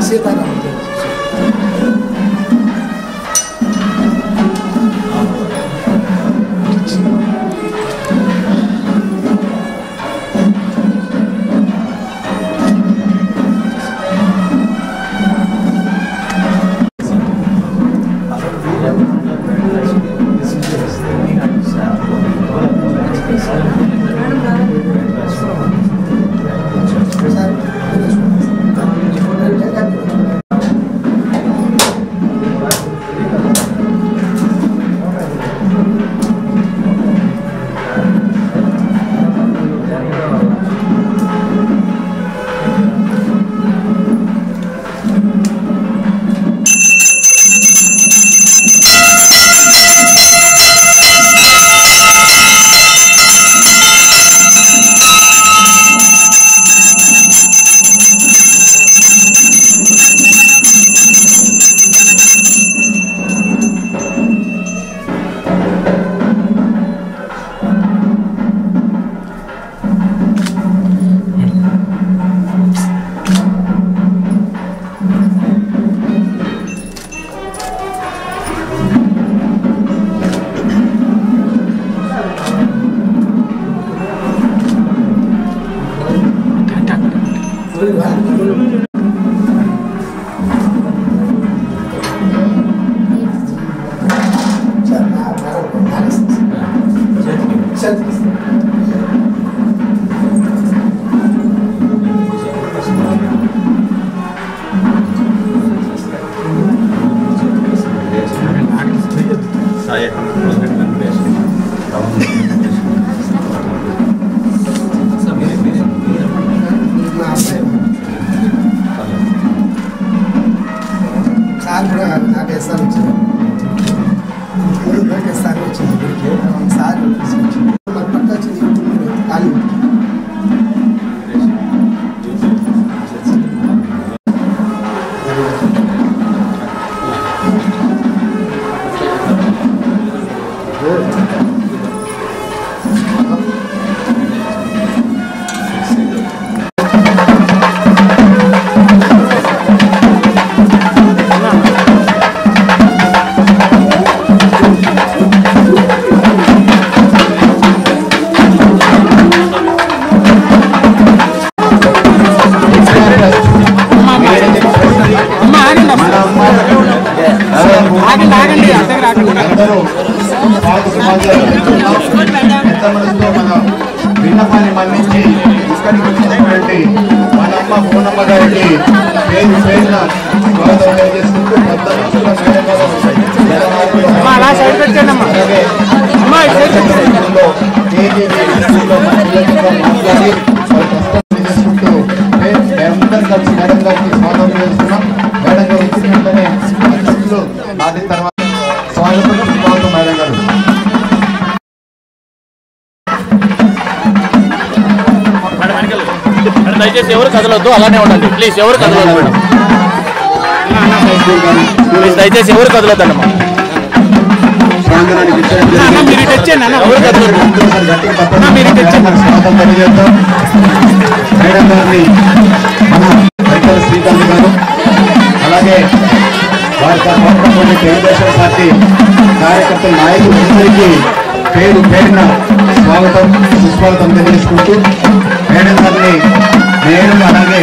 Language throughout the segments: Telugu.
సీతారాం విన్నపాన్ని మన్నించి ఇక్కడికి వచ్చినటువంటి మనమ్మ పూర్ణమ్మ గారికి పేరు పేరున స్వాగతం తెలియజేసుకుంటూ మేమందరం కలిసి మేడం గారికి స్వాగతం చేస్తున్నాం. మేడం గారు వచ్చినట్లనే నాటిన తర్వాత స్వాగతం మేడం గారు. దయచేసి ఎవరు కదలొద్దు, అలానే ఉండండి ప్లీజ్. ఎవరు కదలొద్దు మేడం, ప్లీజ్ దయచేసి ఎవరు కదలొద్దమ్మా. మీరు తెచ్చండి అన్న, ఎవరు కదలొద్దు. మీరు తెచ్చండి. స్వాగతం తెలియజేస్తాం మేడం గారిని మన రైతుల శ్రీకాంత్ గారు, అలాగే వారితో పాటు తెలుగుదేశం పార్టీ కార్యకర్తల నాయకులందరికీ పేరు పేరున స్వాగతం సుస్వాగతం తెలియజేసుకుంటూ మేడం గారిని నేను అలాగే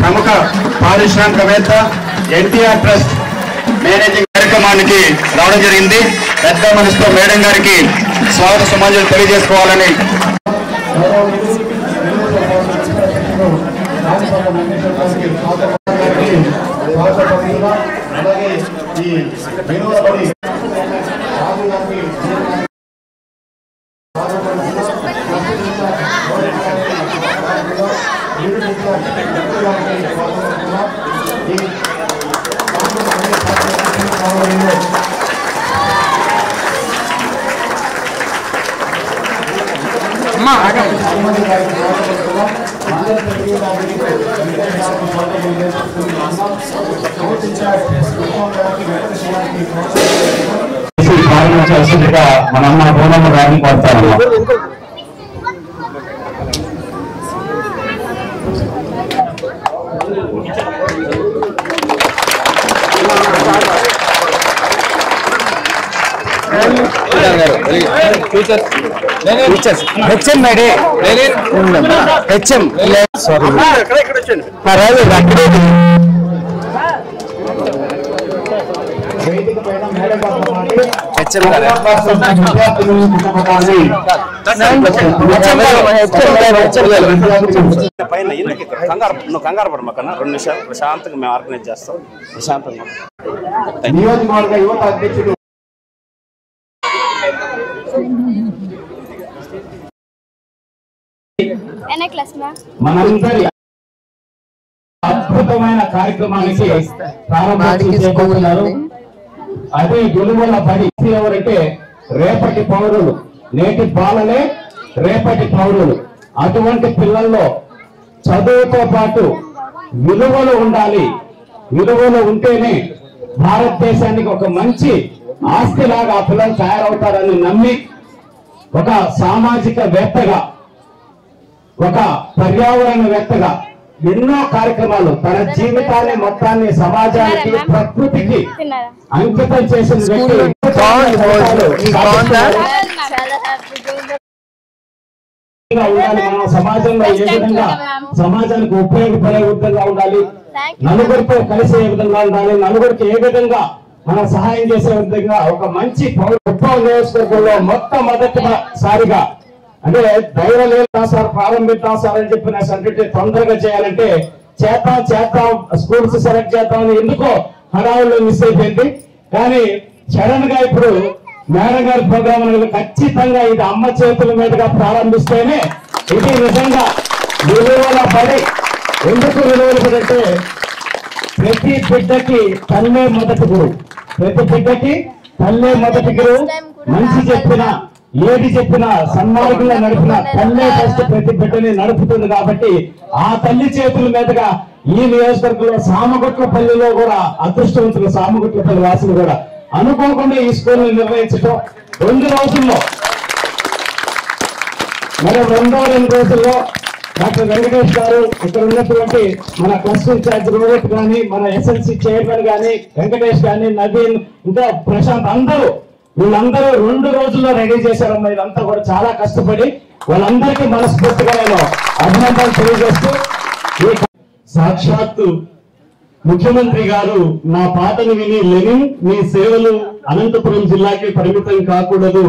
ప్రముఖ పారిశ్రామికవేత్త ఎన్టీఆర్ ట్రస్ట్ మేనేజింగ్ కార్యక్రమానికి రావడం జరిగింది. పెద్ద మనసుతో మేడం గారికి స్వాగత సమాజాలు తెలియజేసుకోవాలని ప్రారంభించాల్సిందిగా మన అమ్మ పూర్ణమ్మ గారిని కోరుతాను. హెచ్ఎం మేడే హెచ్ఎం పైన ఎందుకు కంగారు పడమాకన్నా 2 నిమిషాలు ప్రశాంతంగా మేము ఆర్గనైజ్ చేస్తాం. ప్రశాంతంగా నియోజకవర్గ యువత అధ్యక్షుడు మనందరి అద్భుతమైన కార్యక్రమానికి ప్రారంభించారు. అదే వెలువల బడి ఎవరంటే రేపటి పౌరులు, నేటి బాలలే రేపటి పౌరులు. అటువంటి పిల్లల్లో చదువుతో పాటు విలువలు ఉండాలి. విలువలు ఉంటేనే భారతదేశానికి ఒక మంచి ఆస్తిలాగా ఆ పిల్లలు తయారవుతారని నమ్మి ఒక సామాజిక వేత్తగా, ఒక పర్యావరణవేత్తగా ఎన్నో కార్యక్రమాలు తన జీవితాన్ని మొత్తాన్ని సమాజానికి, ప్రకృతికి అంకితం చేసిన వ్యక్తి. ఉండాలి మనం సమాజంలో ఏ విధంగా సమాజానికి ఉపయోగపడే విధంగా ఉండాలి, నలుగురితో కలిసే విధంగా ఉండాలి, నలుగురికి ఏ విధంగా మనం సహాయం చేసే విధంగా ఒక మంచి ఉప్పల్ నియోజకవర్గంలో మొట్టమొదటిసారిగా అంటే ధైర్యం లేదా సార్ ప్రారంభిద్దాం సార్ అని చెప్పి నా సబ్జెక్ట్ తొందరగా చేయాలంటే చేద్దాం స్కూల్స్ సెలెక్ట్ చేద్దామని ఎందుకో హడావుల్లో మిస్ అయిపోయింది. కానీ సడన్ గా ఇప్పుడు మేడం గారి ప్రోగ్రాం ఖచ్చితంగా ఇది అమ్మ చేతుల మీదుగా ప్రారంభిస్తేనే ఇది నిజంగా విలువల పడి. ఎందుకు విలువలు పడంటే ప్రతి బిడ్డకి తల్లే మొదటి గురువు, ప్రతి బిడ్డకి తల్లే మొదటి గురువు. మంచి చెప్పిన ఏది చెప్పినా సన్మార్గంగా నడిపిన తల్లే ఫస్ట్ ప్రతి బిడ్డని నడుపుతుంది. కాబట్టి ఆ తల్లి చేతుల మీదుగా ఈ నియోజకవర్గంలో సామగుట్లపల్లిలో కూడా అదృష్టవంతులు సామగుట్లపల్లి వాసులు కూడా అనుకోకుండా ఈ స్కూల్ నిర్వహించడం 2 రోజుల్లో, మరి 2 రోజుల్లో డాక్టర్ వెంకటేష్ గారు, ఇక్కడ ఉన్నటువంటి మన క్లస్టర్ ఇన్ఛార్జ్ రోహిత్ గాని, మన ఎస్ఎల్సి చైర్మన్ గాని వెంకటేష్ గాని, నవీన్, ఇంకా ప్రశాంత్, వీళ్ళందరూ 2 రోజుల్లో రెడీ చేశారమ్మా. ఇదంతా కూడా చాలా కష్టపడి వాళ్ళందరికీ మనస్ఫూర్తిగా నేను అభినందనలు తెలియజేస్తూ, సాక్షాత్తు ముఖ్యమంత్రి గారు నా పాటను విని లెనిన్ మీ సేవలు అనంతపురం జిల్లాకి పరిమితం కాకూడదు,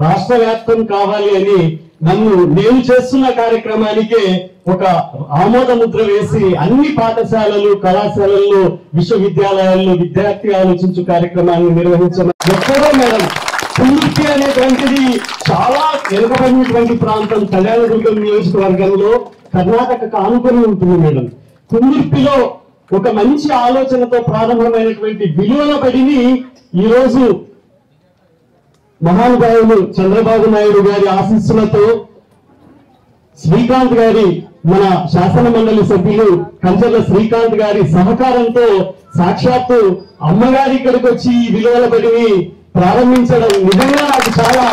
రాష్ట్ర వ్యాప్తం కావాలి అని నేను చేస్తున్న కార్యక్రమానికే ఒక ఆమోద ముద్ర వేసి అన్ని పాఠశాలలు, కళాశాలల్లో, విశ్వవిద్యాలయాల్లో విద్యార్థి ఆలోచించు కార్యక్రమాన్ని నిర్వహించడం ఎక్కడో మేడం. కుందుర్తి అనేటువంటిది చాలా వెనుకబడినటువంటి ప్రాంతం, కళ్యాణదుర్గం నియోజకవర్గంలో కర్ణాటకకు ఆనుకొని ఉంటుంది మేడం. కుందుర్తిలో ఒక మంచి ఆలోచనతో ప్రారంభమైనటువంటి విలువల బడిని ఈరోజు మహానుభావులు చంద్రబాబు నాయుడు గారి ఆశీస్సులతో, శ్రీకాంత్ గారి మన శాసన మండలి సభ్యులు కంచర్ల శ్రీకాంత్ గారి సహకారంతో సాక్షాత్తు అమ్మగారి ఇక్కడికి వచ్చి ఈ విలువల బడిని ప్రారంభించడం నిజంగా నాకు చాలా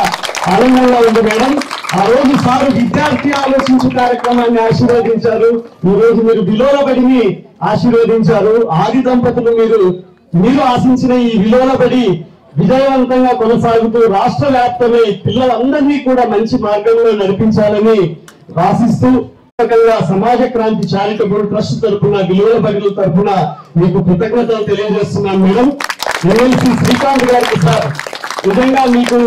ఆనందంగా ఉంది మేడం. ఆ రోజు సారు విద్యార్థి ఆలోచించు కార్యక్రమాన్ని ఆశీర్వదించారు, ఈ రోజు మీరు విలువల బడిని ఆశీర్వదించారు. ఆది దంపతులు మీరు ఆశించిన ఈ విలువల బడి విజయవంతంగా కొనసాగుతూ రాష్ట్ర వ్యాప్తమై పిల్లలందరినీ కూడా మంచి మార్గంలో నడిపించాలని ఆశిస్తూ సమాజ క్రాంతి చారిటబుల్ ట్రస్ట్ తరఫున, విలువల బడుల తరఫున మీకు కృతజ్ఞతలు తెలియజేస్తున్నాను మేడం. ఎమ్మెల్సీ శ్రీకాంత్ గారికి సార్ నిజంగా మీకు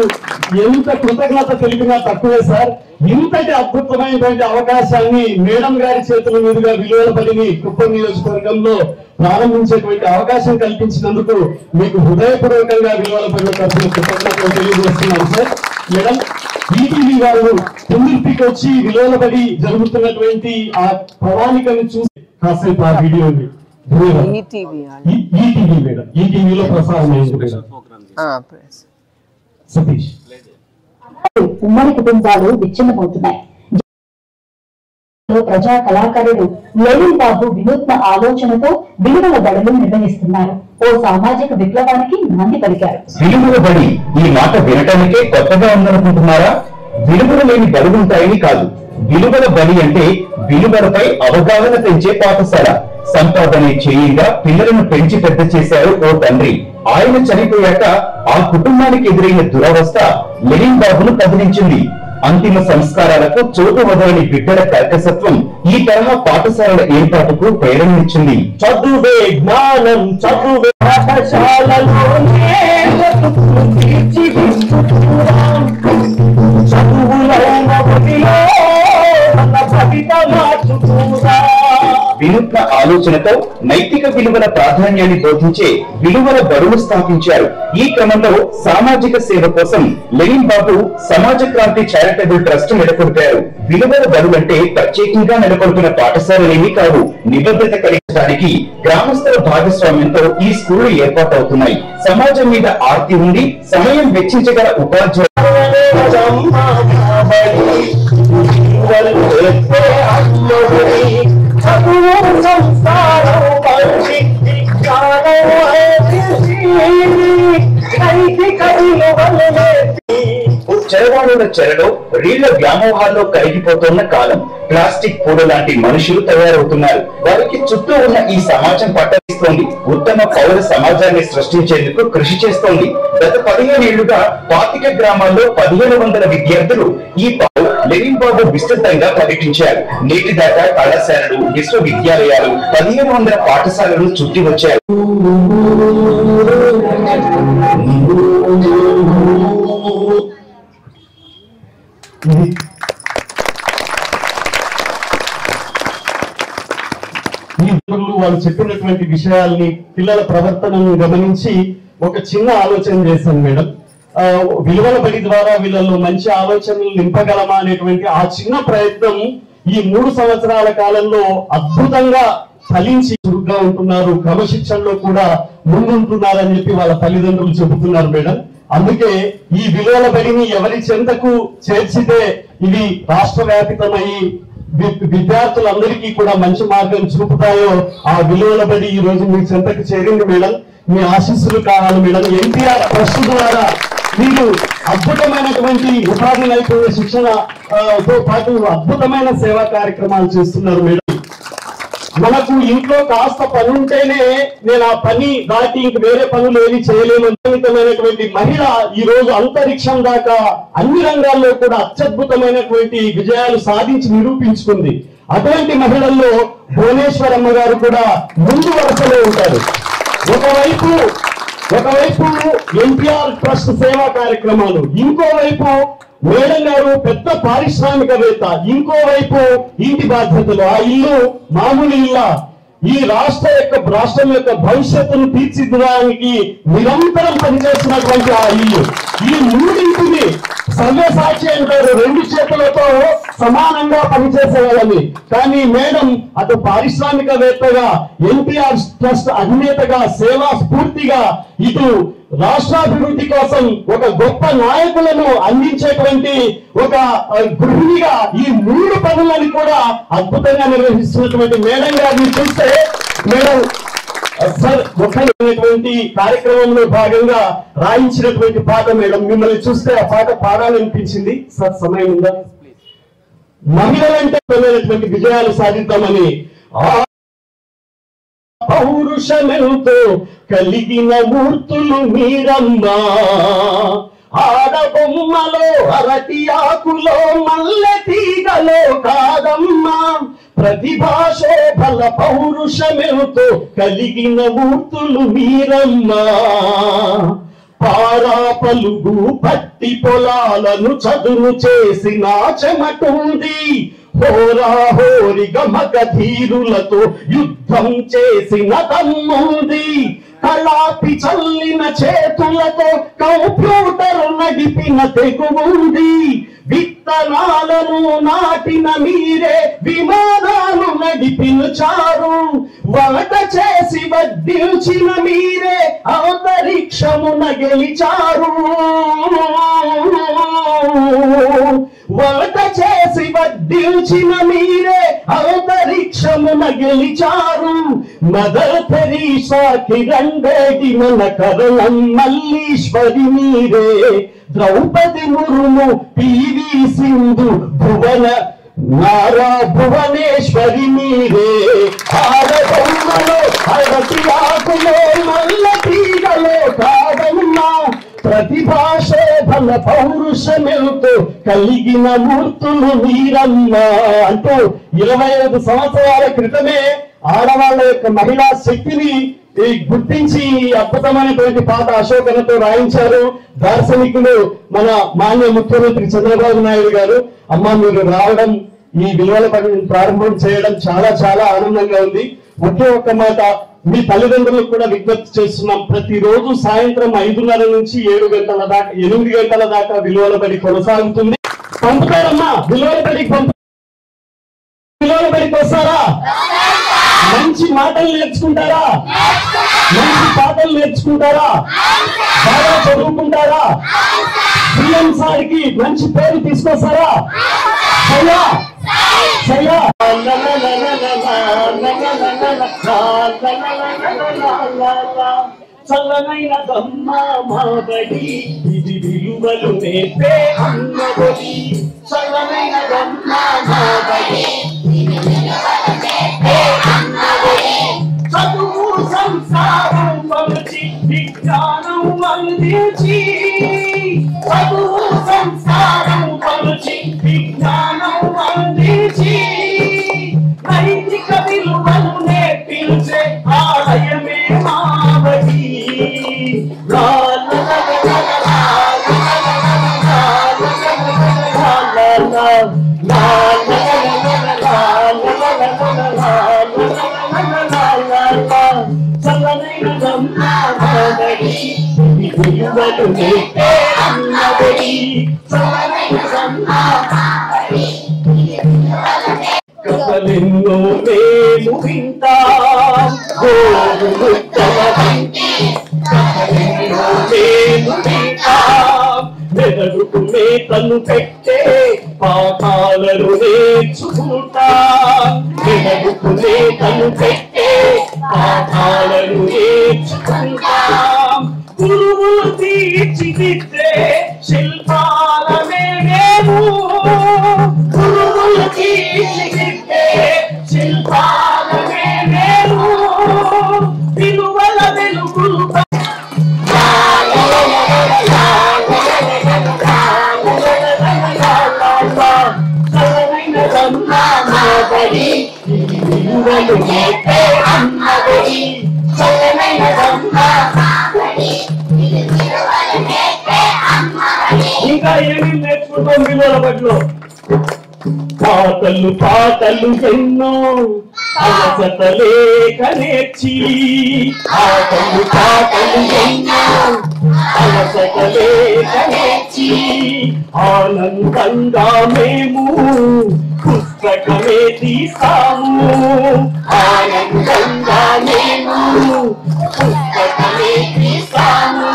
ఎంత కృతజ్ఞత తెలిపినా తక్కువే సార్. ఇంతటి అద్భుతమైనటువంటి అవకాశాన్ని మేడం గారి చేతుల మీదుగా విలువల బడిని కుప్పం నియోజకవర్గంలో ప్రారంభించేటువంటి అవకాశం కల్పించినందుకు మీకు హృదయపూర్వకంగా విలువల బడుల తరఫున కృతజ్ఞతలు తెలియజేస్తున్నాను సార్. మేడం, ఈటీవీ వాళ్ళు కుందుర్తికి వచ్చి విలువల బడి జరుగుతున్నటువంటి ఆ ప్రణాళికను చూసి కాసేపు ఆ వీడియోని ఈటీవీ మేడం, ఈటీవీలో ప్రసారం అయింది మేడం. సతీష్, ఉమ్మడి కుటుంబాలు విచ్ఛిన్నమవుతున్నాయి. ప్రజా కళాకారుడు లెనిన్ బాబు వినూత్న ఆలోచనతో విలువల బడులు నిర్వహిస్తున్నారు. ఓ సామాజిక విప్లవానికి నాంది పలికారు. విలువల బడి ఈ మాట వినటానికే కొత్తగా ఉందనుకుంటున్నారా? విలువలు లేని బడులుంటాయని కాదు. విలువల బడి అంటే విలువలపై అవగాహన పెంచే పాఠశాల. సంపాదనే చేయంగా పిల్లలను పెంచి పెద్ద చేశారు ఓ తండ్రి. ఆయన చనిపోయాక ఆ కుటుంబానికి ఎదురైన దురవస్థ లెనిన్ బాబును కదిలించింది. అంతిమ సంస్కారాలకు చోటు వదలని బిడ్డల కర్కసత్వం ఈ తరహా పాఠశాలల ఏర్పాటుకు ప్రేరణనిచ్చింది. చదువే జ్ఞానం, చదువే పాఠశాలలోనే వినూత్న ఆలోచనతో నైతిక విలువల ప్రాధాన్యాన్ని బోధించే విలువల బడులు స్థాపించారు. ఈ క్రమంలో సామాజిక సేవ కోసం లెనిన్ బాబు సమాజ క్రాంతి చారిటబుల్ ట్రస్ట్ నెలకొల్పారు. విలువల బడులంటే ప్రత్యేకంగా నెలకొల్పిన పాఠశాలలేమీ కావు. నిబద్ధత కలిగించడానికి గ్రామస్తుల భాగస్వామ్యంతో ఈ స్కూళ్లు ఏర్పాటవుతున్నాయి. సమాజం మీద ఆర్తి ఉండి సమయం వెచ్చించగల ఉపాధ్యాయులు చెరవాడుల చెరలో రీళ్ల వ్యామోహాల్లో కరిగిపోతున్న కాలం. ప్లాస్టిక్ పూల లాంటి మనుషులు తయారవుతున్నారు. వారికి చుట్టూ ఉన్న ఈ సమాజం పట్టణిస్తోంది. ఉత్తమ పౌర సమాజాన్ని సృష్టించేందుకు కృషి చేస్తోంది. గత 15 ఏళ్లుగా 25 గ్రామాల్లో 1500 విద్యార్థులు ఈ లెనిన్ బాబు విస్తృతంగా పర్యటించారు. నేటి దాకా కళాశాలలు, విశ్వవిద్యాలయాలు, 1500 పాఠశాలలు చుట్టి వచ్చారు. వాళ్ళు చెప్పినటువంటి విషయాల్ని, పిల్లల ప్రవర్తనను గమనించి ఒక చిన్న ఆలోచన చేశాను మేడం. విలువల బడి ద్వారా వీళ్ళలో మంచి ఆలోచనలు నింపగలమా అనేటువంటి ఆ చిన్న ప్రయత్నం ఈ 3 సంవత్సరాల కాలంలో అద్భుతంగా ఫలించి చురుగ్గా ఉంటున్నారు. క్రమశిక్షణలో కూడా ముందుంటున్నారని చెప్పి వాళ్ళ తల్లిదండ్రులు చెబుతున్నారు మేడం. అందుకే ఈ విలువల బడిని ఎవరి చెంతకు చేర్చితే ఇది రాష్ట్ర వ్యాపితమై విద్యార్థులందరికీ కూడా మంచి మార్గం చూపుతాయో ఆ విలువల బడి ఈ రోజు మీ చెంతకు చేరింది మేడం. మీ ఆశీస్సులు కావాలి మేడం. ఎన్టీఆర్ ట్రస్ట్ ద్వారా మీరు అద్భుతమైనటువంటి ఉపాధి నైపుణ్య శిక్షణతో పాటు అద్భుతమైన సేవా కార్యక్రమాలు చేస్తున్నారు మేడం. మనకు ఇంట్లో కాస్త పని ఉంటేనే నేను ఆ పని దాటి ఇంక వేరే పనులు ఏవి చేయలేమన్నటువంటి మహిళ ఈ రోజు అంతరిక్షం దాకా అన్ని రంగాల్లో కూడా అత్యద్భుతమైనటువంటి విజయాలు సాధించి నిరూపించుకుంది. అటువంటి మహిళల్లో భువనేశ్వరమ్మ గారు కూడా ముందు వరుసలో ఉంటారు. ఒకవైపు ఎన్టీఆర్ ట్రస్ట్ సేవా కార్యక్రమాలు, ఇంకోవైపు మేడం గారు పెద్ద పారిశ్రామికవేత్త, ఇంకోవైపు ఇంటి బాధ్యతలు. ఆ ఇల్లు మామూలు ఇల్లా? ఈ రాష్ట్రం యొక్క భవిష్యత్తును తీర్చిదిద్దడానికి నిరంతరం పనిచేస్తున్నటువంటి ఆ ఇల్లు. ఈ మూడింటిని సవ్యసాచి అంటారు, రెండు చేతులతో సమానంగా పనిచేసేవాళ్ళని. కానీ మేడం అటు పారిశ్రామికవేత్తగా, ఎన్టీఆర్ ట్రస్ట్ అధినేతగా, సేవా స్ఫూర్తిగా, ఇటు రాష్ట్రాభివృద్ధి కోసం ఒక గొప్ప నాయకులను అందించేటువంటి ఒక గృహిణిగా ఈ మూడు పనులను కూడా అద్భుతంగా నిర్వహిస్తున్నటువంటి మేడం గారిని చూస్తే, మేడం సార్ ఒక్కటువంటి కార్యక్రమంలో భాగంగా రాయించినటువంటి పాట మేడం, మిమ్మల్ని చూస్తే ఆ పాట పాడాలనిపించింది. సార్ సమయం ఉందా? మహిళలంటే విజయాలు సాధిద్దామని పౌరుషమెంతో కలిగిన మూర్తులు మీరమ్మా, ఆడబొమ్మలో అరటి ఆకులో మల్లె తీగలో కాదమ్మా, ప్రతిభాశోభల పౌరుషమెంతో కలిగిన మూర్తులు మీరమ్మా, పారా పలుగు పట్టి పొలాలను చదును చేసిన చెమటుంది, హోరా హోరి గమక ధీరులతో యుద్ధం చేసిన తమ్ముంది, కళాపి చల్లిన చేతులతో కంప్యూటర్ నడిపిన తెగువుంది, విత్తనాలను నాటిన మీరే విమానాలు నడిపిన చారు, వంట చేసి వడ్డించిన మీరే అంతరిక్షమున గెలిచారు, వంట చేసి వడ్డించిన మీరే అంతరిక్షమున గెలిచారు, మదర్ తెరీసా, కిరణ్ బేడి, మన కరణం మల్లీశ్వరి మీరే, ద్రౌపది ముర్ము, పివి సింధు, నారా భువనేశ్వరి మీరే, ఆడబొమ్మలో అరటి ఆకులో మల్ల తీగలో కాదమ్మా, ప్రతిభాశోభల పౌరుషమెంతో కలిగిన మూర్తులు మీరమ్మా అంటూ 25 సంవత్సరాల క్రితమే ఆడవాళ్ళ యొక్క మహిళా శక్తిని గుర్తించి అద్భుతమైనటువంటి పాట అశోకనతో రాయించారు దార్శనికులు మన మాన్య ముఖ్యమంత్రి చంద్రబాబు నాయుడు గారు. అమ్మ, మీరు రావడం, ఈ విలువల పనిని ప్రారంభం చేయడం చాలా చాలా ఆనందంగా ఉంది. ఒకే ఒక్క మాట మీ తల్లిదండ్రులకు కూడా విజ్ఞప్తి చేస్తున్నాం, ప్రతిరోజు సాయంత్రం 5:30 నుంచి 7 గంటల దాకా 8 గంటల దాకా విలువల బడి కొనసాగుతుంది. పంపుతారమ్మా, విలువల బడికి విలువల బడికి వస్తారా? మంచి మాటలు నేర్చుకుంటారా? మంచి పాటలు నేర్చుకుంటారా? బాగా చదువుకుంటారా? సీఎం సార్కి మంచి పేరు తీసుకొస్తారా? సయ్యా సయ్యా చల్లనైన దమ్మ మాబడి, ఇది విలువలు నేర్పే అన్నబడి, చల్లనైన దమ్మ మాబడి, చదువు సంసారం పంచి విజ్ఞానం అందించి, చదువు సంసారం పంచి విజ్ఞానం అందించి, నైతిక విలువలు నేర్పించే ఆలయమే మాబడి. చల్లనైన దమ్మాబడి, విలువలు నేర్పే అన్నబడి, చల్లనైన దమ్మాబడి, కథలెన్నో మేము వింటాం, గోరు ముద్దల వంటి కథలెన్నో మేము వింటాం, మెదడుకు మేతలు పెట్టే పాఠాలను నేర్చుకుంటాం, మెదడుకు మేతలు పెట్టే పాఠాలను నేర్చుకుంటాం, గురువులు తీర్చిదిద్దే శిల్పాలమే మేము, గురువులు తీర్చిదిద్దే శిల్పాలమే మేము, విలువల వెలుగులు అన్నబడి, విలువలు నేర్పే అన్నబడి, చల్లనైన దమ్మాబడి, విలువలు నేర్పే చప్పట్లో పాటలు పాటలు ఎన్నో అలసట లేక నేర్చి పాటలు పాటలు ఎన్నో అలసట లేక నేర్చి ఆనందంగా మేము పుస్తకమే తీస్తాము ఆనందంగా మేము పుస్తకమే తీస్తాము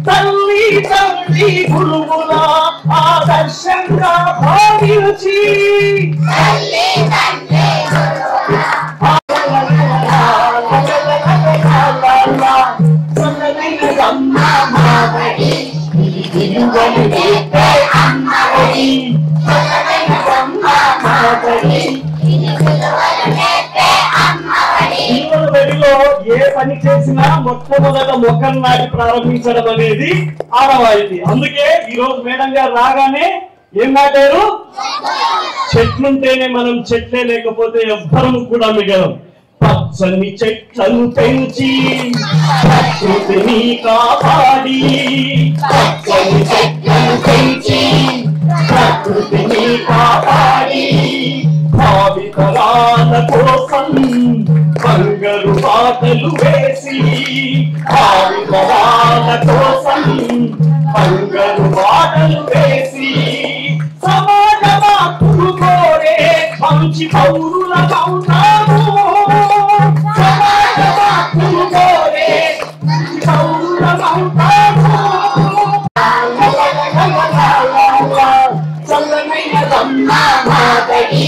తల్లి తండ్రి గురువుల ఆదర్శంగా భావించి బడిలో ఏ పని చేసినా మొట్టమొదట మొక్కలు నాటి ప్రారంభించడం అనేది ఆనవాయితీ. అందుకే ఈ రోజు మేడం గారు రాగానే ఏం నాటారు? చెట్లుంటేనే మనం, చెట్లే లేకపోతే ఎవ్వరం కూడా మిగలం. పచ్చని చెట్లను పెంచి ప్రకృతిని కాపాడి పచ్చని చెట్లను పెంచి ప్రకృతిని కాపాడి భావితరాల కోసం బంగారు బాటలు వేసి భావితరాల కోసం బంగారు బాటలు వేసి సమాజ మార్పులు కోరే మంచి పౌరులమవుతాము సమాజ మార్పులు కోరే మంచి పౌరులమవుతాము చల్లనైన మాతడి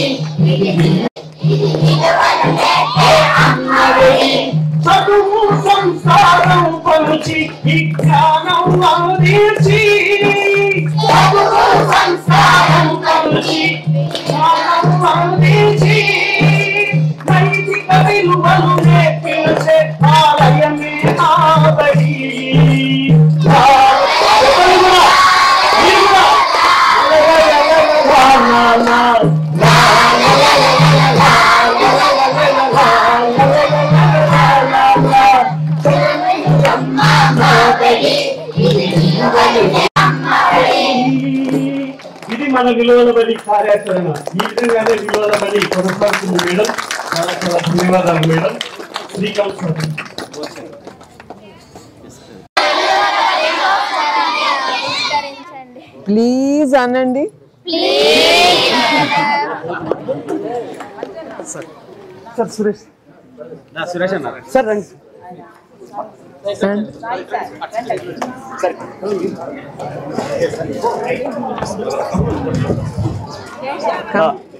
చదువు సంసారం పంచి విజ్ఞానం అందించి చదువు సంసారం పంచి విజ్ఞానం అందించి నైతిక విలువలు నేర్పించే ఆలయమే ఆబడి ఇది మన విలువల బడి కార్యాచరణ. ఈ విధంగానే విలువల బడి కొనసాగుతుంది మేడం. చాలా చాలా ధన్యవాదాలు మేడం. ప్లీజ్ అనండి. సార్ సురేష్ సురేష్ అన్నారు సార్ రండి.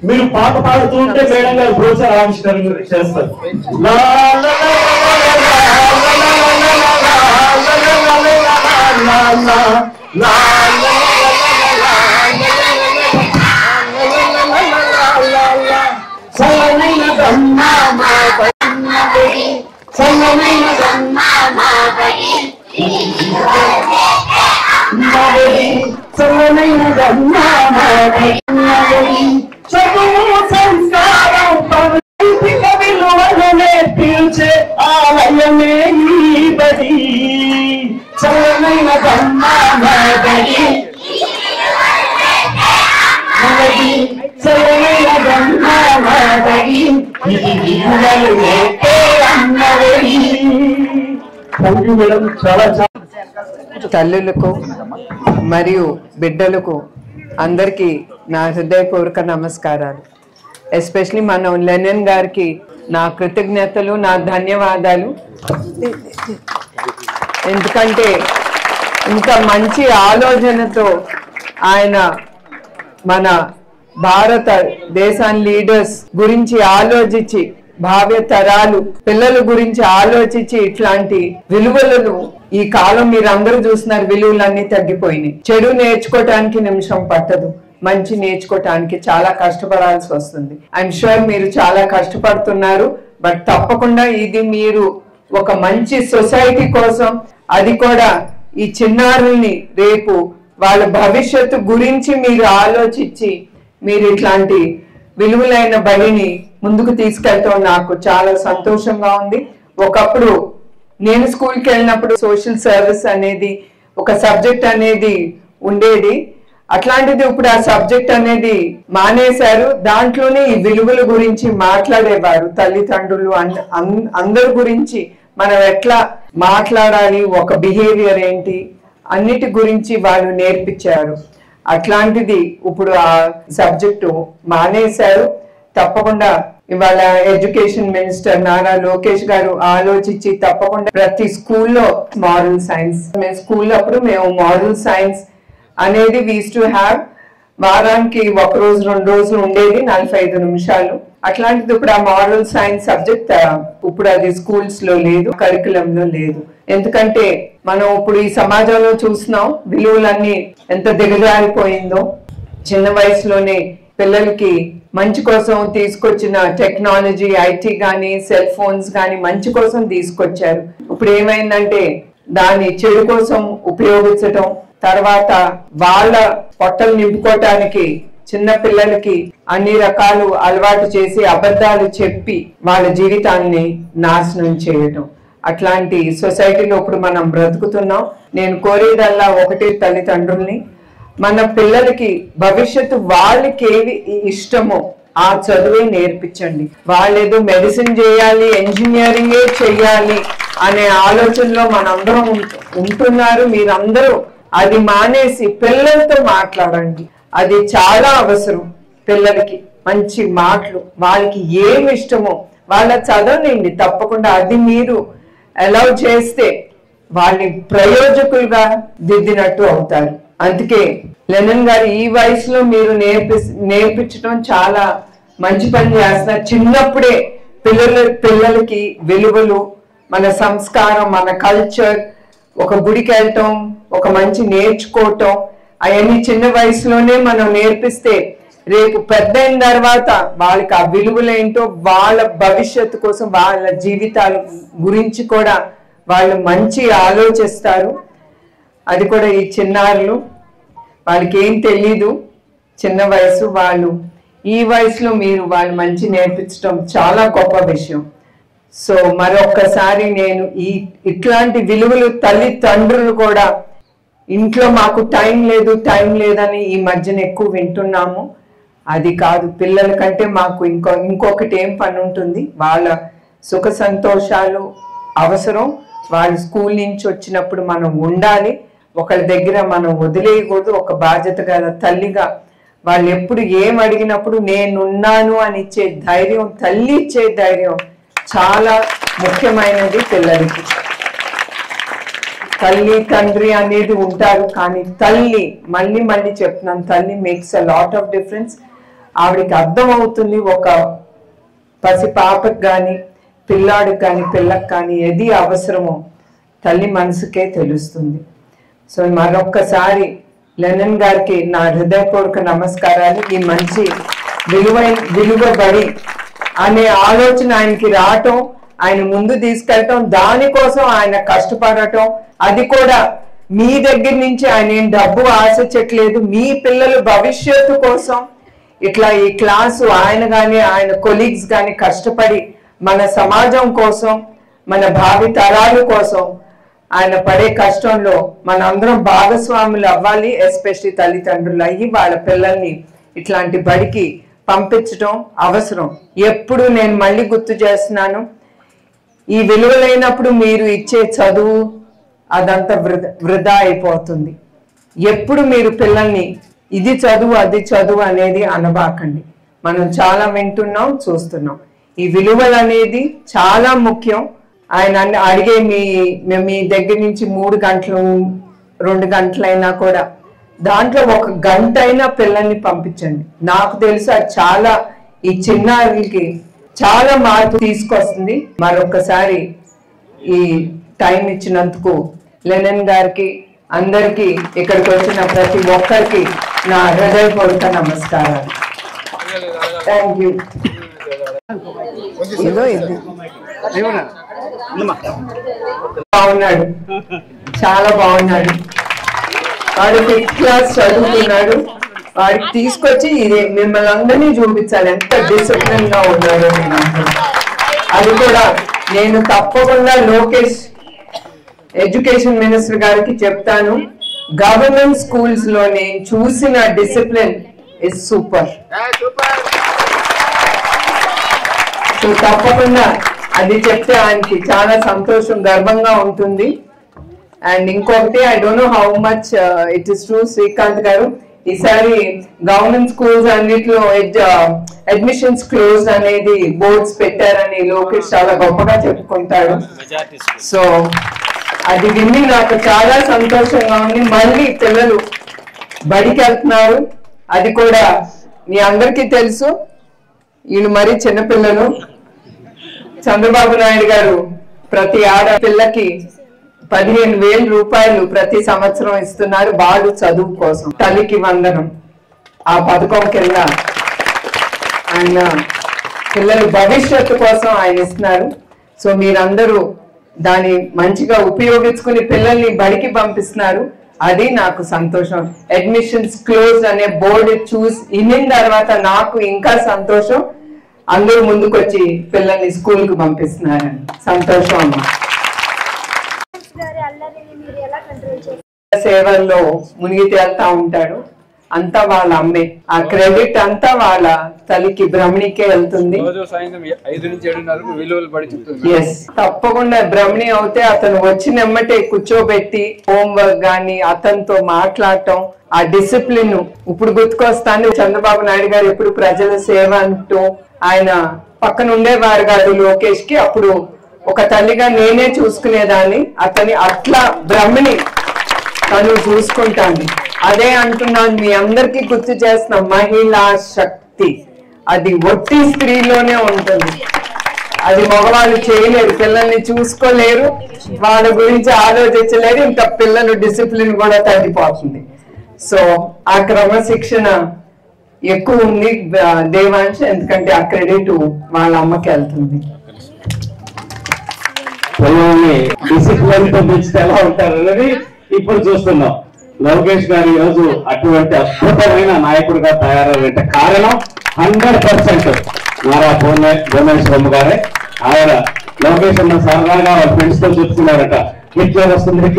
మీరు పాట పాడుతూ ఉంటే మేడం గారు బ్రోచర్ ఆవిష్కరణ చేస్తారు. చదువు సంస్కారం పౌరాణిక విలువలు నేర్పించే ఆలయమే ఈ బడి చల్లనైన బడి చల్లనైన బడి మేడం. చాలా తల్లులకు మరియు బిడ్డలకు అందరికీ నా హృదయపూర్వక నమస్కారాలు. ఎస్పెషలీ మన లెనిన్ గారికి నా కృతజ్ఞతలు, నా ధన్యవాదాలు. ఎందుకంటే ఇంత మంచి ఆలోచనతో ఆయన మన భారత దేశాన్ని లీడర్స్ గురించి ఆలోచించి, భావ్య తరాలు పిల్లల గురించి ఆలోచించి ఇట్లాంటి విలువలను ఈ కాలం మీరు అందరూ చూస్తున్నారు, విలువలన్నీ తగ్గిపోయినాయి. చెడు నేర్చుకోవటానికి నిమిషం పట్టదు, మంచి నేర్చుకోవటానికి చాలా కష్టపడాల్సి వస్తుంది. ఐఎమ్ షూర్ మీరు చాలా కష్టపడుతున్నారు. బట్ తప్పకుండా ఇది మీరు ఒక మంచి సొసైటీ కోసం, అది కూడా ఈ చిన్నారుల్ని రేపు వాళ్ళ భవిష్యత్తు గురించి మీరు ఆలోచించి మీరు ఇట్లాంటి విలువలైన బడిని ముందుకు తీసుకెళ్తాం నాకు చాలా సంతోషంగా ఉంది. ఒకప్పుడు నేను స్కూల్కి వెళ్ళినప్పుడు సోషల్ సర్వీస్ అనేది ఒక సబ్జెక్ట్ అనేది ఉండేది. అట్లాంటిది ఇప్పుడు ఆ సబ్జెక్ట్ అనేది మానేశారు. దాంట్లోనే ఈ విలువల గురించి మాట్లాడేవారు తల్లిదండ్రులు అందరి గురించి మనం ఎట్లా మాట్లాడాలి, ఒక బిహేవియర్ ఏంటి అన్నిటి గురించి వాళ్ళు నేర్పించారు. అట్లాంటిది ఇప్పుడు ఆ సబ్జెక్టు మానేశారు. తప్పకుండా ఇవాళ ఎడ్యుకేషన్ మినిస్టర్ నారా లోకేష్ గారు ఆలోచించి తప్పకుండా ప్రతి స్కూల్లో మారల్ సైన్స్, మేము స్కూల్లో అప్పుడు మేము మారల్ సైన్స్ అనేది వీ యూజ్డ్ టు హ్యావ్ వారానికి 1 రోజు 2 రోజులు ఉండేది 45 నిమిషాలు. అట్లాంటిది ఇప్పుడు ఆ మారల్ సైన్స్ సబ్జెక్ట్ ఇప్పుడు అది స్కూల్స్ లో లేదు, కరికులం లో లేదు. ఎందుకంటే మనం ఇప్పుడు ఈ సమాజంలో చూస్తున్నాం విలువలన్నీ ఎంత దిగజారిపోయిందో. చిన్న వయసులోనే పిల్లలకి మంచి కోసం తీసుకొచ్చిన టెక్నాలజీ, ఐటీ గానీ, సెల్ ఫోన్స్ గానీ మంచి కోసం తీసుకొచ్చారు. ఇప్పుడు ఏమైందంటే దాన్ని చెడు కోసం ఉపయోగించటం, తర్వాత వాళ్ళ పొట్టలు నింపుకోవటానికి చిన్న పిల్లలకి అన్ని రకాలు అలవాటు చేసి అబద్ధాలు చెప్పి వాళ్ళ జీవితాన్ని నాశనం చేయటం, అట్లాంటి సొసైటీలో ఇప్పుడు మనం బ్రతుకుతున్నాం. నేను కోరేదల్లా ఒకటే తల్లిదండ్రుల్ని, మన పిల్లలకి భవిష్యత్తు వాళ్ళకి ఏవి ఇష్టమో ఆ చదువే నేర్పించండి. వాళ్ళేదో మెడిసిన్ చేయాలి, ఇంజనీరింగే చెయ్యాలి అనే ఆలోచనలో మనందరం ఉంటున్నారు. మీరందరూ అది మానేసి పిల్లలతో మాట్లాడండి. అది చాలా అవసరం. పిల్లలకి మంచి మాటలు, వాళ్ళకి ఏమి ఇష్టమో వాళ్ళ చదవనండి తప్పకుండా. అది మీరు అలౌ చేస్తే వాళ్ళని ప్రయోజకులుగా దిద్దినట్టు అవుతారు. అందుకే లెనిన్ గారు ఈ వయసులో మీరు నేర్పించడం చాలా మంచి పని చేస్తున్నారు. చిన్నప్పుడే పిల్లలకి విలువలు, మన సంస్కారం, మన కల్చర్, ఒక గుడికి వెళ్ళటం, ఒక మంచి నేర్చుకోవటం, అవన్నీ చిన్న వయసులోనే మనం నేర్పిస్తే రేపు పెద్ద అయిన తర్వాత వాళ్ళకి ఆ విలువలేంటో, వాళ్ళ భవిష్యత్తు కోసం, వాళ్ళ జీవితాల గురించి కూడా వాళ్ళు మంచి ఆలోచిస్తారు. అది కూడా ఈ చిన్నారులు, వాళ్ళకి ఏం తెలీదు, చిన్న వయసు వాళ్ళు. ఈ వయసులో మీరు వాళ్ళు మంచి నేర్పించడం చాలా గొప్ప విషయం. సో మరొక్కసారి నేను ఇట్లాంటి విలువలు తల్లిదండ్రులు కూడా ఇంట్లో మాకు టైం లేదని ఈ మధ్యన ఎక్కువ వింటున్నాము. అది కాదు, పిల్లల కంటే మాకు ఇంకొకటి ఏం పని ఉంటుంది. వాళ్ళ సుఖ సంతోషాలు అవసరం. వాళ్ళు స్కూల్ నుంచి వచ్చినప్పుడు మనం ఉండాలి, ఒకళ్ళ దగ్గర మనం వదిలేయకూడదు. ఒక బాధ్యత గల తల్లిగా వాళ్ళు ఎప్పుడు ఏం అడిగినప్పుడు నేనున్నాను అని ఇచ్చే ధైర్యం, తల్లి ఇచ్చే ధైర్యం చాలా ముఖ్యమైనది పిల్లలకి. తల్లి తండ్రి అనేది ఉంటారు, కానీ తల్లి, మళ్ళీ చెప్తున్నాను, తల్లి makes a lot of difference. ఆవిడకి అర్థం అవుతుంది ఒక పసి పాపకు కానీ, పిల్లాడికి కానీ, పిల్లకి కానీ ఏది అవసరమో తల్లి మనసుకే తెలుస్తుంది. సో మరొక్కసారి లెనిన్ గారికి నా హృదయపూర్వక నమస్కారాలు. ఈ మంచి విలువబడి అనే ఆలోచన ఆయనకి రావటం, ఆయన ముందు తీసుకెళ్ళటం, దానికోసం ఆయన కష్టపడటం, అది కూడా మీ దగ్గర నుంచి ఆయన ఏం డబ్బు ఆశించట్లేదు, మీ పిల్లల భవిష్యత్తు కోసం ఇట్లా ఈ క్లాసు ఆయన కానీ ఆయన కొలీగ్స్ కానీ కష్టపడి మన సమాజం కోసం, మన భావి తరాల కోసం ఆయన పడే కష్టంలో మనందరం భాగస్వాములు అవ్వాలి. ఎస్పెషల్లీ తల్లిదండ్రులు అయ్యి వాళ్ళ పిల్లల్ని ఇట్లాంటి బడికి పంపించడం అవసరం. ఎప్పుడు నేను మళ్ళీ గుర్తు చేస్తున్నాను, ఈ విలువలైనప్పుడు మీరు ఇచ్చే చదువు అదంతా వృధా అయిపోతుంది. ఎప్పుడు మీరు పిల్లల్ని ఇది చదువు అది చదువు అనేది అనబాకండి. మనం చాలా వింటున్నాం, చూస్తున్నాం. ఈ విలువలు అనేది చాలా ముఖ్యం. ఆయన అడిగే మీ దగ్గర నుంచి 3 గంటలు 2 గంటలైనా కూడా దాంట్లో 1 గంట అయినా పిల్లల్ని పంపించండి. నాకు తెలుసు అది చాలా ఈ చిన్నారులకి చాలా మార్పు తీసుకొస్తుంది. మరొకసారి ఈ టైం ఇచ్చినందుకు లెనిన్ గారికి, అందరికి, ఇక్కడికి వచ్చిన ప్రతి ఒక్కరికి నా హృదయపూర్వక నమస్కారాలు. Thank you. బాగున్నాడు, చాలా బాగున్నాడు. వాడు 5th క్లాస్ చదువుతున్నాడు. వాడికి తీసుకొచ్చి ఇది మిమ్మల్ని అందరినీ చూపించాలి ఎంత డిసిప్లిన్ గా ఉన్నాడో. అది కూడా నేను తప్పకుండా లోకేష్ ఎడ్యుకేషన్ మినిస్టర్ గారికి చెప్తాను. గవర్నమెంట్ స్కూల్స్ లో నేను చూసిన డిసిప్లిన్ ఇస్ సూపర్. సో తప్పకుండా అది చెప్తే ఆయనకి చాలా సంతోషం, గర్వంగా ఉంటుంది. అండ్ ఇంకొకటి, I don't know how much it is true, Srikanth గారు ఈసారి గవర్నమెంట్ స్కూల్స్ అన్నిట్లో అడ్మిషన్స్ క్లోజ్ అనేది బోర్డ్స్ పెట్టారని లోకేష్ చాలా గొప్పగా చెప్పుకుంటాడు. సో అది విని నాకు చాలా సంతోషంగా ఉంది. మళ్ళీ పిల్లలు బడికి వెళ్తున్నారు, అది కూడా మీ అందరికీ తెలుసు. వీళ్ళు మరీ చిన్నపిల్లలు. చంద్రబాబు నాయుడు గారు ప్రతి ఆడపిల్లకి 15,000 రూపాయలు ప్రతి సంవత్సరం ఇస్తున్నారు వాళ్ళు చదువు కోసం. తల్లికి వందనం ఆ పథకం కింద ఆయన పిల్లల భవిష్యత్తు కోసం ఆయన ఇస్తున్నారు. సో మీరందరూ దాన్ని మంచిగా ఉపయోగించుకుని పిల్లల్ని బడికి పంపిస్తున్నారు, అది నాకు సంతోషం. అడ్మిషన్స్ క్లోజ్ అనే బోర్డు చూసి ఇన్న తర్వాత నాకు ఇంకా సంతోషం. అందరూ ముందుకొచ్చి పిల్లల్ని స్కూల్ కు పంపిస్తున్నారని సంతోషం అమ్మా. సేవల్లో మునిగి తేలుతా ఉంటాడు, అంతా వాళ్ళ అమ్మే. ఆ క్రెడిట్ అంతా వాళ్ళ తల్లికి బ్రహ్మణికే వెళ్తుంది. ఎస్, తప్పకుండా బ్రహ్మణి అవుతే అతను వచ్చినమ్మటే కూర్చోబెట్టి హోంవర్క్ గాని అతనితో మాట్లాడటం, ఆ డిసిప్లిన్ ఇప్పుడు గుర్తుకొస్తాను. చంద్రబాబు నాయుడు గారు ఎప్పుడు ప్రజల సేవ అంటూ ఆయన పక్కన ఉండేవారు కాదు లోకేష్ కి. అప్పుడు ఒక తల్లిగా నేనే చూసుకునేదాన్ని, అతని అట్లా బ్రహ్మని తను చూసుకుంటాను. అదే అంటున్నాను, మీ అందరికీ గుర్తు చేస్తున్న మహిళా శక్తి అది ఒట్టి స్త్రీలోనే ఉంటుంది. అది మగవాళ్ళు చేయలేరు, పిల్లల్ని చూసుకోలేరు, వాళ్ళ గురించి ఆలోచించలేరు, ఇంకా పిల్లలు డిసిప్లిన్ కూడా తగ్గిపోతుంది. సో ఆ క్రమశిక్షణ ఎక్కువ ఉంది దేవాంశ్, ఎందుకంటే ఆ క్రెడిట్ వాళ్ళ అమ్మకి వెళ్తుంది. పిల్లల్ని డిసిప్లిన్ తో పెంచితే ఎలా ఉంటారు అనేది ఇప్పుడు చూస్తున్నాం. లోకేష్ గారు ఈ రోజు అటువంటి అద్భుతమైన నాయకుడిగా తయారయ్యేట కారణం 100% నారా భువనేశ్వరమ్మ గారే. ఆయన లోకేష్ అన్న సరదాగా వాళ్ళ ఫ్రెండ్స్ తో చెప్తున్నారట, హిట్లర్ వస్తుంది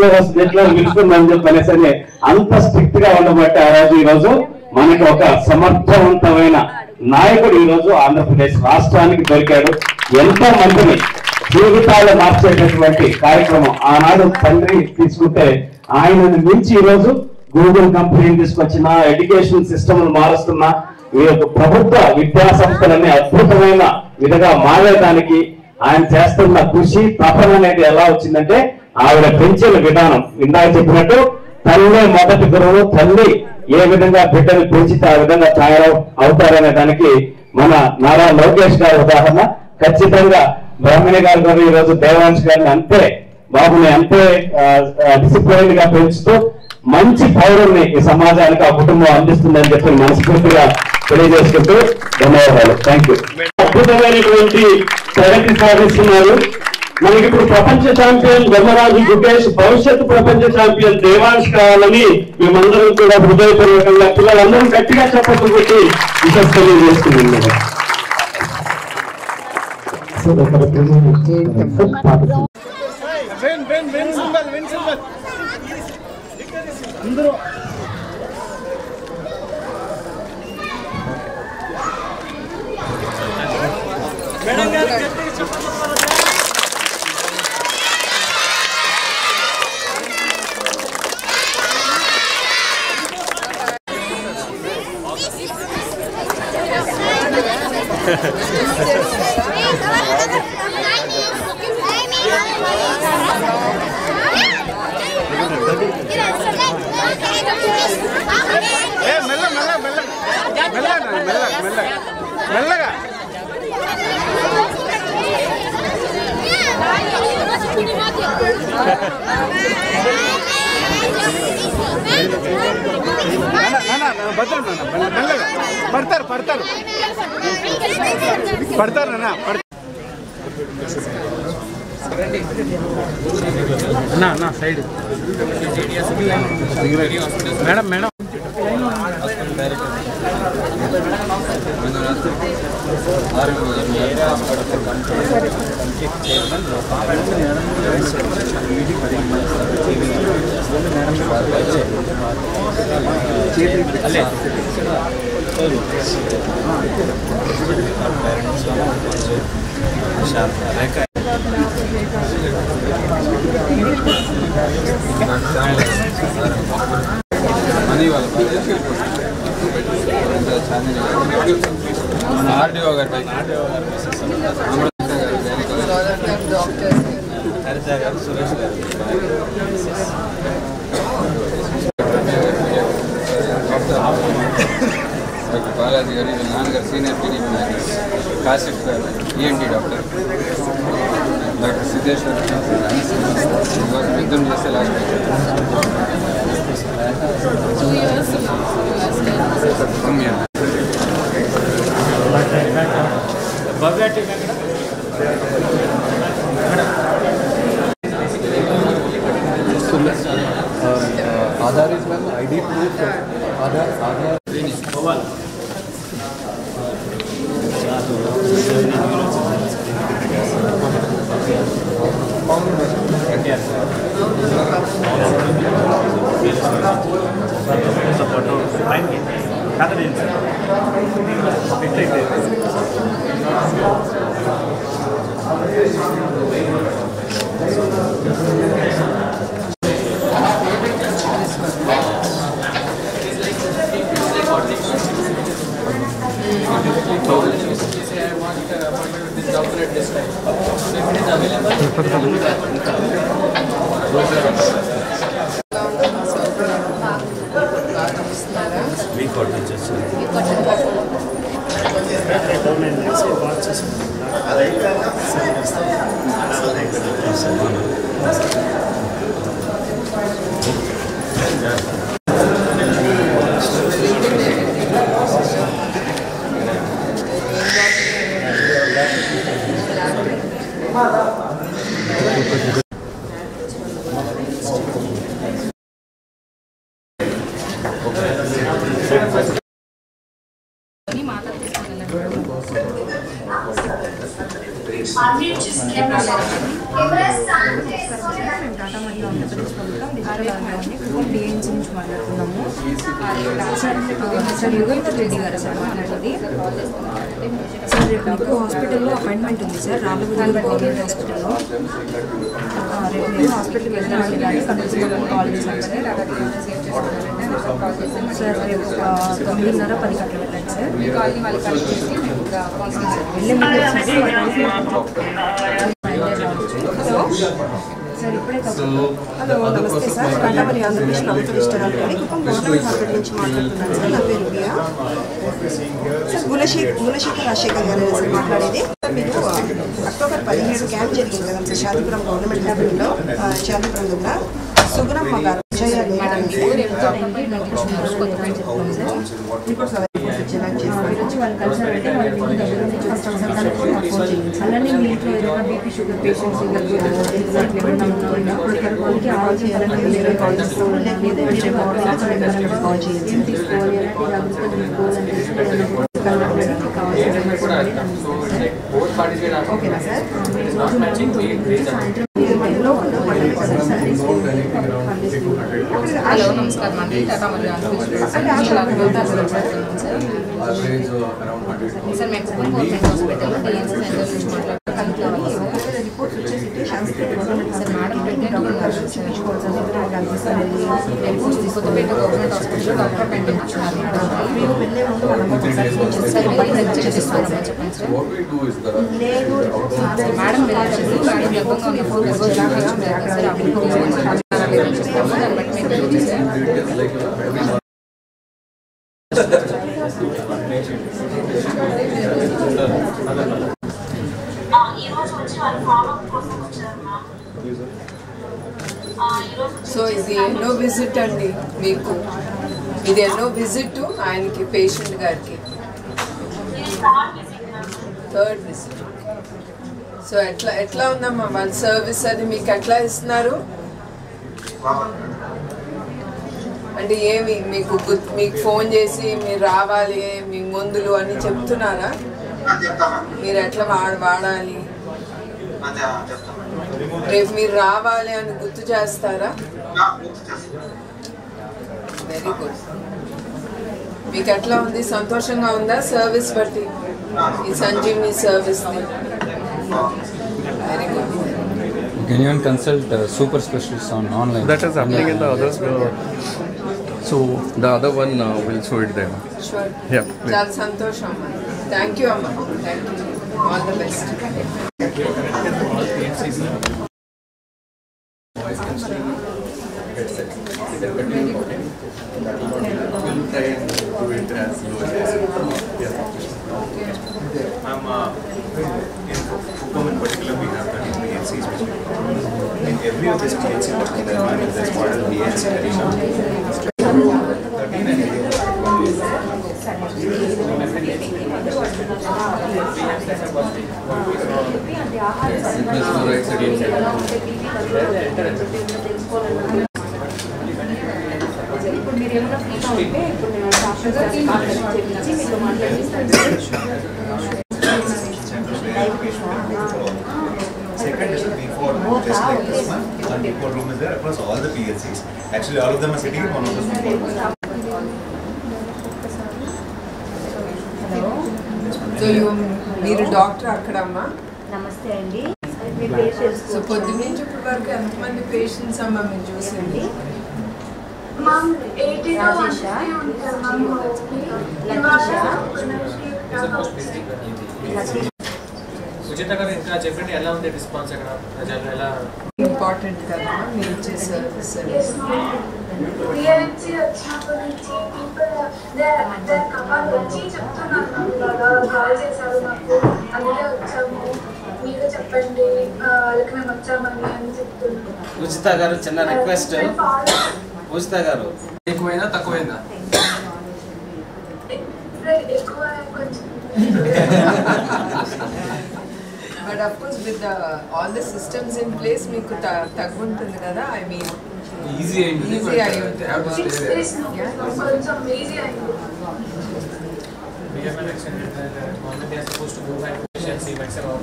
పిలుచుకుందని చెప్పనేసి అంత స్ట్రిక్ట్ గా ఉండబట్టి ఆ రోజు ఈ రోజు మనకి ఒక సమర్థవంతమైన నాయకుడు ఈ రోజు ఆంధ్రప్రదేశ్ రాష్ట్రానికి దొరికాడు. ఎంతో మందిని జీవితాలు మార్చేటటువంటి కార్యక్రమం ఆనాడు తండ్రి తీసుకుంటే, ఆయనను మించి ఈ రోజు గూగుల్ కంపెనీని తీసుకొచ్చిన, ఎడ్యుకేషన్ సిస్టమ్ మారుస్తున్న, ఈ యొక్క ప్రభుత్వ విద్యా సంస్థలన్నీ అద్భుతమైన విధంగా మారేదానికి ఆయన చేస్తున్న కృషి తపన అనేది ఎలా వచ్చిందంటే ఆవిడ పెంచిన విధానం. ఇందాక చెప్పినట్టు తల్లి మొదటి గురువు, తల్లి ఏ విధంగా బిడ్డను పెంచితే ఆ విధంగా అవుతారనే దానికి మన నారా లోకేష్ గారి ఉదాహరణ. ఖచ్చితంగా బ్రహ్మణి గారు కూడా ఈ రోజు దేవాంశ్ గారిని అంతే, బాబుని అంతే డిసిప్లైన్ గా పెంచుతూ మంచి పౌరుల్ని ఈ సమాజానికి ఆ కుటుంబం అందిస్తుందని చెప్పి మనస్ఫూర్తిగా తెలియజేసుకుంటూ ధన్యవాదాలు. Thank you. అద్భుతమైనటువంటి ప్రగతి సాధిస్తున్నారు. మనకి ఇప్పుడు ప్రపంచ ఛాంపియన్ బ్రహ్మరాజు గుకేష్, భవిష్యత్తు ప్రపంచ ఛాంపియన్ దేవాంశ్ కావాలని మేమందరం కూడా హృదయపూర్వకంగా పిల్లలందరూ గట్టిగా చెప్పట్లు పెట్టి విషయం తెలియజేస్తున్నాం. మెల్లగా పడతారు అన్నా side madam madam madam Balaji గారు వీళ్ళ నాన్నగారు సీనియర్ పీడీపీ మ్యాథ్స్ కాశిఫ్ గారు ఈఎన్టీ డాక్టర్ డాక్టర్ సిద్ధేశ్వర్ యుద్ధం చేస్తే last Aadhaar is well, ID proof, Aadhaar. హాస్పిటల్లో అపాయింట్మెంట్ ఉంది సార్ రామగుండం గవర్నమెంట్ హాస్పిటల్లో రేపు నేను హాస్పిటల్కి వెళ్తామండి కానీ కనుక్కుందామని కాల్ చేశాను సార్ రేపు 9:30 10 గంటలు వెళ్ళండి సార్ సార్ ఇప్పుడే హలో నమస్తే సార్ కండమరి ఆంధ్రప్రదేశ్ ప్రభుత్వ రెస్టారెంట్ అని కుప్పం గవర్నమెంట్ హాస్పిటల్ నుంచి మాట్లాడుతున్నాను సార్ నా పేరు ప్రియా సార్ గుణశేఖర్ రాజశేఖర్ గారు సార్ మాట్లాడేది మీరు అక్టోబర్ 17 క్యాంప్ జరిగింది కదా సార్ శాంతిపురం గవర్నమెంట్ హాస్పిటల్లో శాంతిపురం దగ్గర సుగుణమ్మ గారు అలానే మీ ఇంట్లో ఏదైనా బీపీ షుగర్ పేషెంట్స్ వాళ్ళకి ఆరోగ్యం కాల్ చేసుకోవాలి ఏం తీసుకోవాలి ఎలాంటి జాగ్రత్తలు తీసుకోవాలని ఓకేనా సార్ రోజు మార్నింగ్ 9 నుంచి సాయంత్రం హలో నమస్కారం అండి టాటా మరియు సార్ మేము గవర్నమెంట్ హాస్పిటల్ డిఎన్సీ సెంటర్ నుంచి మాట్లాడుతున్నాము సార్ మేడం కొత్తపేట గవర్నమెంట్ హాస్పిటల్లో డాక్టర్ పెయింటింగ్ వచ్చినారు సార్ చెప్పండి సార్ మేడం వెళ్ళారు మేడం గర్భంగా ఉన్న 4 సార్ సో ఇది ఎన్నో విజిట్ అండి మీకు ఇది ఎన్నో విజిట్ ఆయనకి పేషెంట్ గారికి 3rd విజిట్ సో ఎట్లా ఉందమ్మా వాళ్ళ సర్వీస్ అది మీకు ఎట్లా ఇస్తున్నారు అంటే ఏమి మీకు ఫోన్ చేసి మీరు రావాలి మీ మందులు అని చెప్తున్నారా మీరు ఎట్లా వాడాలి రేపు మీరు రావాలి అని గుర్తు చేస్తారా వెరీ గుడ్. మీకు ఎట్లా ఉంది? సంతోషంగా ఉందా సర్వీస్ బట్టి? ఈ Sanjeevani service very good. Can you even consult super specialists on online? That is happening in the others. So the other one will show it there. Sure. Yeah. చాలా సంతోషం. థ్యాంక్ యూ అమ్మ. Thank you. All the best. In particular, we have done BNCs, which in every of this BNC particular environment, there's model BNC arena. ఇప్పుడు మీరు ఏమైనా ఫ్రీగా ఉంటే ఇప్పుడు నేను డాక్టర్ చేపించి మీతో మాట్లాడిస్తాను. Second is a B4 just like this one. One B4 room is there across all the PLCs. Actually, all of them are sitting in one of those B4 rooms. So మీరు డాక్టర్ అక్కడమ్మా? నమస్తే అండి. సో పొద్దున్న నుంచి ఇప్పటి వరకు ఎంతమంది పేషెంట్స్ అమ్మా మీరు చూసింది? సుజిత గారు ఇంకా చెప్పండి, ఎలా ఉంది రెస్పాన్స్ అక్కడ ప్రజలు? ఎలా ఇంపార్టెంట్ కదా మీరు ఇచ్చే సర్వీస్? చెప్పండి వాళ్ళకి మేము వచ్చామని అని చెప్తున్నాను. సుజిత గారు చిన్న రిక్వెస్ట్. సుజిత గారు ఎక్కువైనా తక్కువైందా? ఎక్కువ కొంచెం. But of course with all the systems in place మీకు తగ్గుంటుంది కదా. ఐ మీన్ ఈజీ అయి ఉంటుంది. కొంచెం ఈజీ అయింది.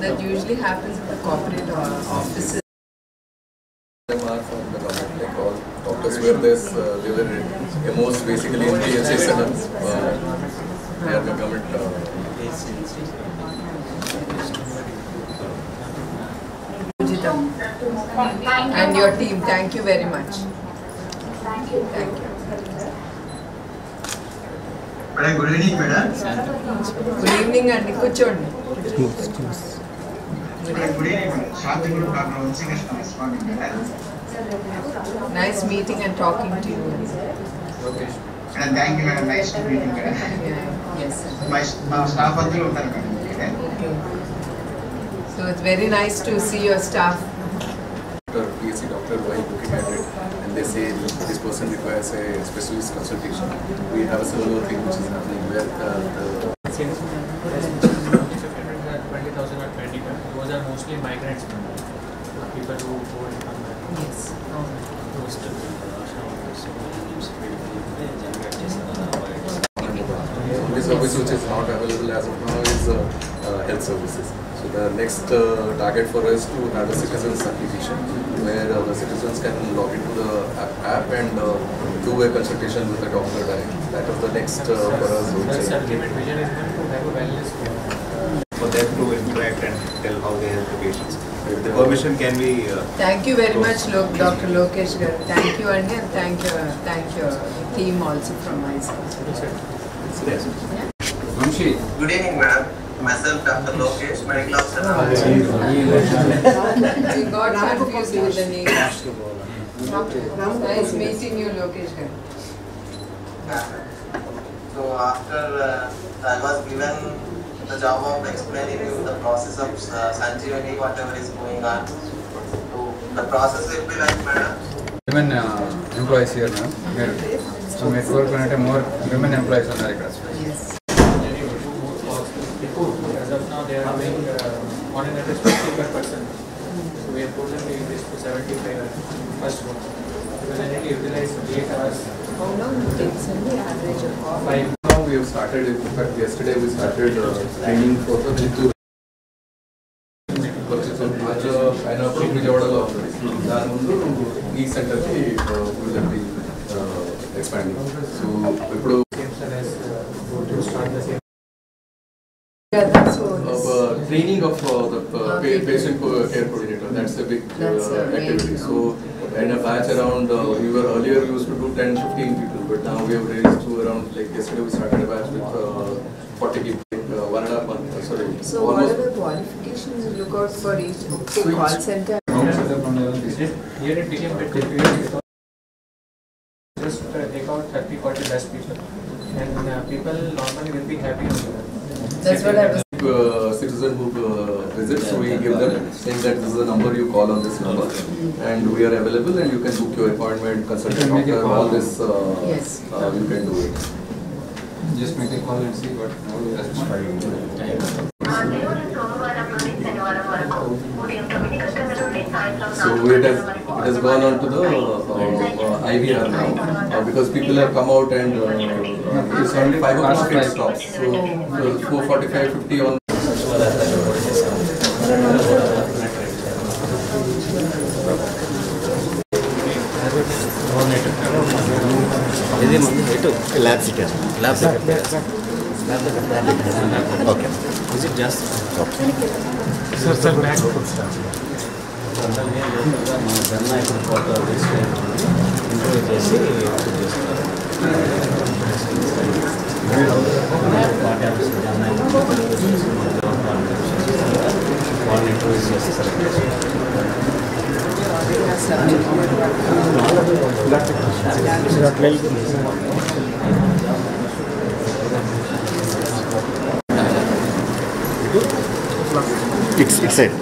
That usually happens in the corporate offices. From the government, like all doctors were this, they were most basically in PHC setups. They are the government. And your team, thank you very much. Thank you. Thank you. Madam, good evening, madam. Good evening అండి, కూర్చోండి. Good evening, Shantaguru Dr. Vansikrishna responding, madam. Nice meeting and talking to you. Okay. Madam, thank you, madam. Nice to meet you, madam. Yes. My staff అందరూ ఉంటారు, madam. Okay. So it's very nice to see your staff. PHC doctor, while looking at it, and they say this person requires a specialist consultation. We have a similar thing which is happening where the 20,000 or 20, those are mostly migrants, people who go and come back. Yes. Only service which is not available as of now is health services. So the next target for us to have a citizens application where the citizens can log into the app and do a consultation with the doctor direct. That is the next for us. The ultimate vision is going to have a wellness for them to interact and tell how they help the patients. If the permission can be. Thank you very much, Dr. Lokesh garu. Thank you and thank your team also from my side. Yes. Good evening, madam. Myself, Dr. Lokesh, medical officer. We got confused with the name. Nice meeting you, Lokesh garu. So after I was given the job of explaining you the process of Sanjeevani, whatever is going on. So the process will be like, madam. Women employees here, ma'am. So we work on more women employees on the Yes. As of now, they are doing on an average 50 per person. So we have told them to increase to 75 first one. Because they need to utilize 8 hours. How long it takes in the average of all? 5. Now we have started, in fact yesterday we started training for the Chittoor. आज ఆయన విజయవాడలో ఉంది. దాని ముందు ఈ సెంటర్కి ఇప్పుడు training of the patient care coordinator. That's a big activity. So in a batch around, we were earlier used to do 10-15 people, but now we have raised to around, like yesterday we started a batch with 40 people, 1.5 months. Sorry. So what are the qualifications you look out for each call center? Here it became a bit difficult. Just take out 30-40 best people, and people normally will be happy with that. That's what I was. Citizen who visits, so we give them saying that this is the number you call on this number, and we are available, and you can book your appointment, consult a doctor, all this. Yes. You can do it. Just make a call and see what that's trying. So it has gone on to the IVR now, because people have come out and it's only 5 o'clock it stops. So 4:45, 50 on. Lab sitter. Okay. Is it just? Okay. Sir, back. It's it.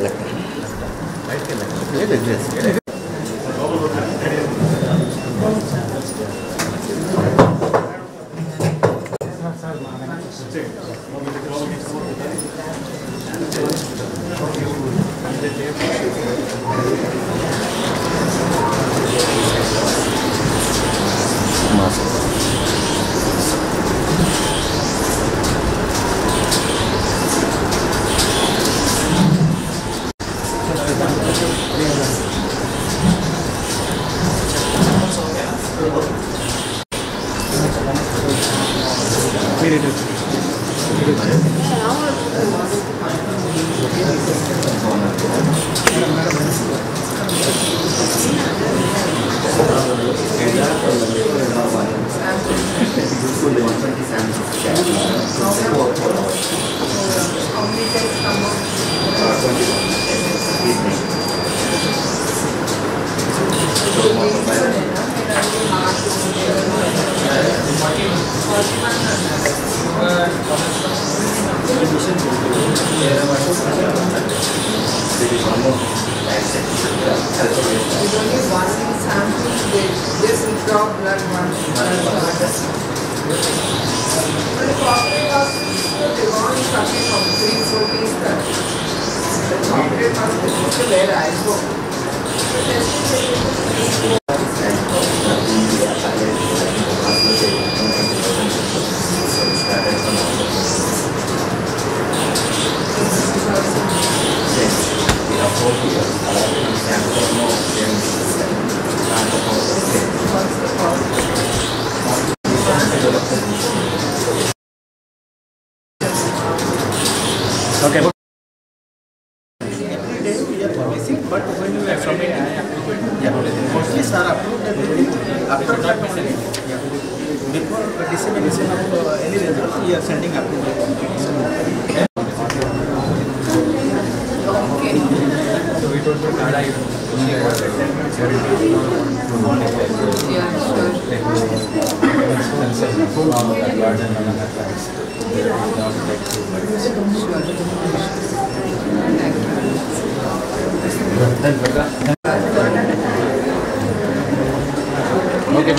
Okay. But when you are submitting, mostly are approved after before dissemination of any result, we are sending approval. So we told the Nada Okay,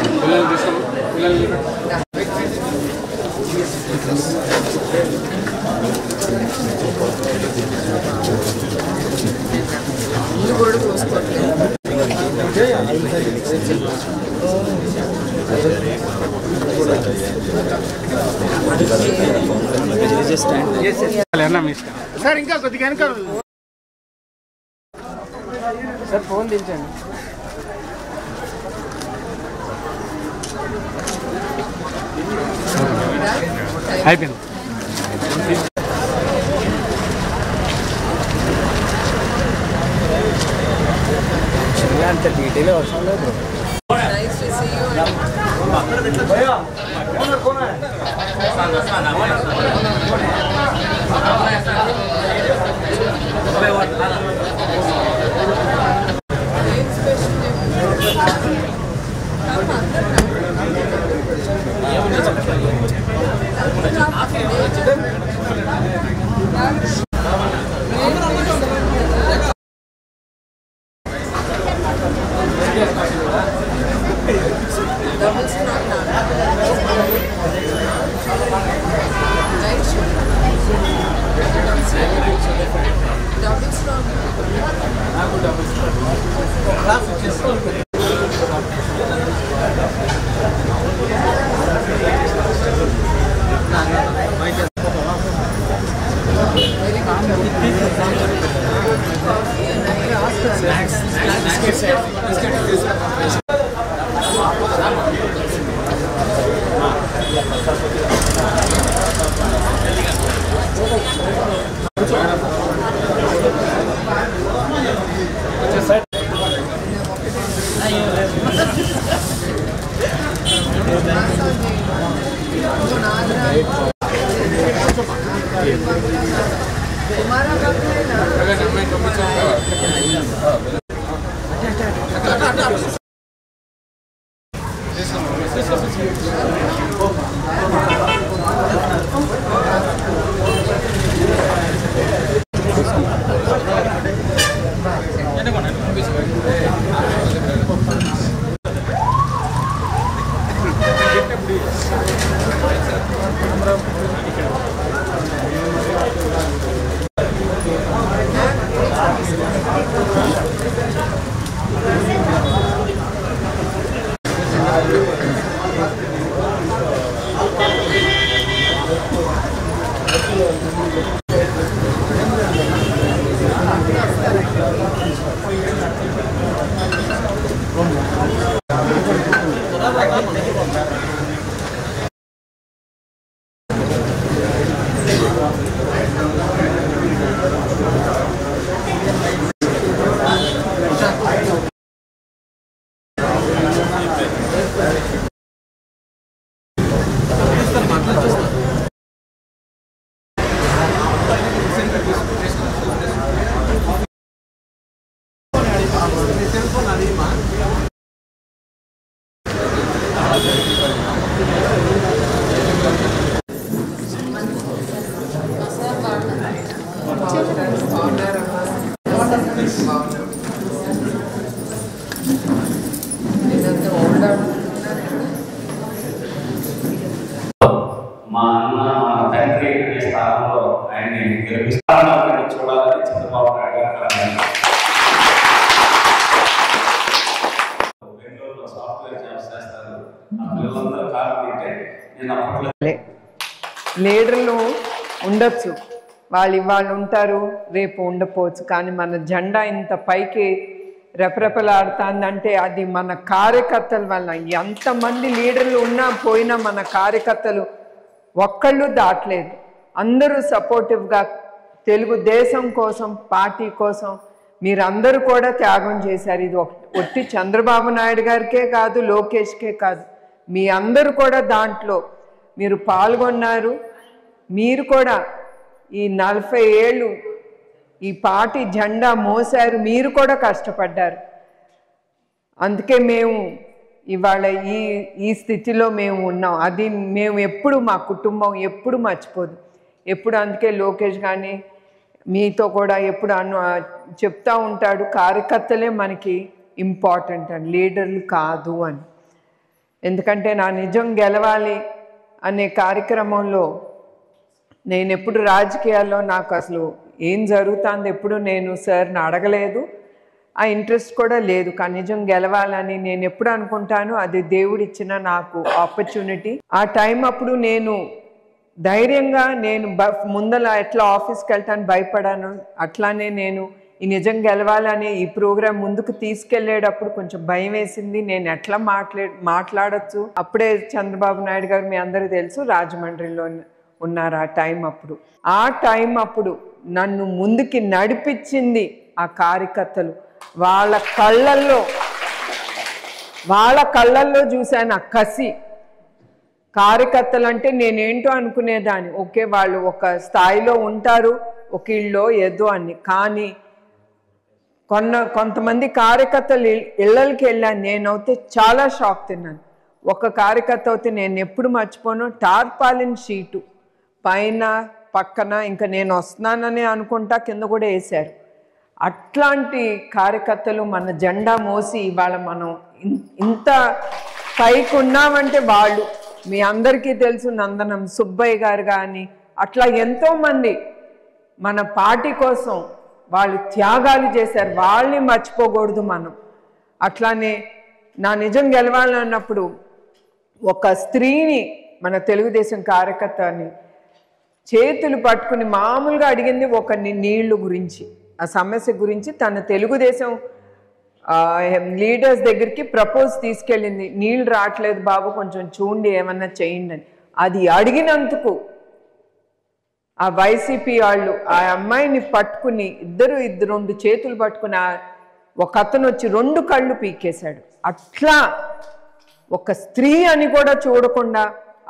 sir ఇంకా కొద్దిగా వెనక సార్ ఫోన్ దించండి అయిపోయింది. అంత డీటెయిల్ అవసరం లేదు. మా అన్న మా తండ్రి స్థానంలో ఆయన్ని గెలిపిస్తానని చూడాలని చంద్రబాబు నాయుడు గారు బెంగళూరులో సాఫ్ట్వేర్ జాబ్స్ చేస్తారు. ఆ పిల్లలందరూ కారణం అంటే నేను అప్పట్లో లీడర్లు ఉండొచ్చు, వాళ్ళు ఉంటారు, రేపు ఉండకపోవచ్చు, కానీ మన జెండా ఇంత పైకి రెపరెపలాడుతుందంటే అది మన కార్యకర్తల వల్ల. ఎంతమంది లీడర్లు ఉన్నా పోయినా మన కార్యకర్తలు ఒక్కళ్ళు దాటలేదు. అందరూ సపోర్టివ్గా తెలుగుదేశం కోసం, పార్టీ కోసం మీరందరూ కూడా త్యాగం చేశారు. ఇది ఒట్టి చంద్రబాబు నాయుడు గారికే కాదు, లోకేష్కే కాదు, మీ అందరూ కూడా దాంట్లో మీరు పాల్గొన్నారు. మీరు కూడా ఈ 40 ఏళ్ళు ఈ పార్టీ జెండా మోసారు, మీరు కూడా కష్టపడ్డారు. అందుకే మేము ఇవాళ ఈ స్థితిలో మేము ఉన్నాం. అది మేము ఎప్పుడు, మా కుటుంబం ఎప్పుడు మర్చిపోదు. ఎప్పుడు అందుకే లోకేష్ కానీ మీతో కూడా ఎప్పుడు చెప్తా ఉంటాడు, కార్యకర్తలే మనకి ఇంపార్టెంట్ అని, లీడర్లు కాదు అని. ఎందుకంటే నా నిజం గెలవాలి అనే కార్యక్రమంలో నేను ఎప్పుడు రాజకీయాల్లో నాకు అసలు ఏం జరుగుతుందో ఎప్పుడు నేను సార్ని అడగలేదు, ఆ ఇంట్రెస్ట్ కూడా లేదు. కానీ నిజం గెలవాలని నేను ఎప్పుడు అనుకుంటాను, అది దేవుడిచ్చిన నాకు ఆపర్చునిటీ. ఆ టైం అప్పుడు నేను ధైర్యంగా నేను ముందల ఎట్లా ఆఫీస్కి వెళ్తాను భయపడాను, అట్లానే నేను ఈ నిజం గెలవాలనే ఈ ప్రోగ్రాం ముందుకు తీసుకెళ్లేటప్పుడు కొంచెం భయం వేసింది. నేను ఎట్లా మాట్లాడచ్చు. అప్పుడే చంద్రబాబు నాయుడు గారు మీ అందరికీ తెలుసు రాజమండ్రిలో ఉన్నారు ఆ టైం అప్పుడు. ఆ టైం అప్పుడు నన్ను ముందుకి నడిపించింది ఆ కార్యకర్తలు. వాళ్ళ కళ్ళల్లో చూశాను ఆ కసి. కార్యకర్తలు అంటే నేనేంటో అనుకునేదాన్ని, ఓకే వాళ్ళు ఒక స్థాయిలో ఉంటారు ఒక ఇళ్ళో ఏదో అని. కానీ కొంతమంది కార్యకర్తలు ఇళ్ళకి వెళ్ళాను. నేనైతే చాలా షాక్ తిన్నాను. ఒక కార్యకర్త అయితే నేను ఎప్పుడు మర్చిపోను, టార్పాలిన్ షీటు పైన పక్కన ఇంకా నేను వస్తున్నానని అనుకుంటా కింద కూడా వేశారు. అట్లాంటి కార్యకర్తలు మన జెండా మోసి ఇవాళ మనం ఇంత పైకి ఉన్నామంటే వాళ్ళు మీ అందరికీ తెలుసు. నందనం సుబ్బయ్య గారు కానీ అట్లా ఎంతోమంది మన పార్టీ కోసం వాళ్ళు త్యాగాలు చేశారు. వాళ్ళని మర్చిపోకూడదు మనం. అట్లానే నా నిజం గెలవాలన్నప్పుడు ఒక స్త్రీని, మన తెలుగుదేశం కార్యకర్తని చేతులు పట్టుకుని మామూలుగా అడిగింది ఒక నీళ్లు గురించి, ఆ సమస్య గురించి. తన తెలుగుదేశం లీడర్స్ దగ్గరికి ప్రపోజ్ తీసుకెళ్ళింది. నీళ్ళు రావట్లేదు బాబు, కొంచెం చూడండి ఏమన్నా చేయండి అని. అది అడిగినందుకు ఆ వైసీపీ వాళ్ళు ఆ అమ్మాయిని పట్టుకుని రెండు చేతులు పట్టుకుని ఒక అతను వచ్చి 2 కళ్ళు పీకేశాడు. అట్లా ఒక స్త్రీ అని కూడా చూడకుండా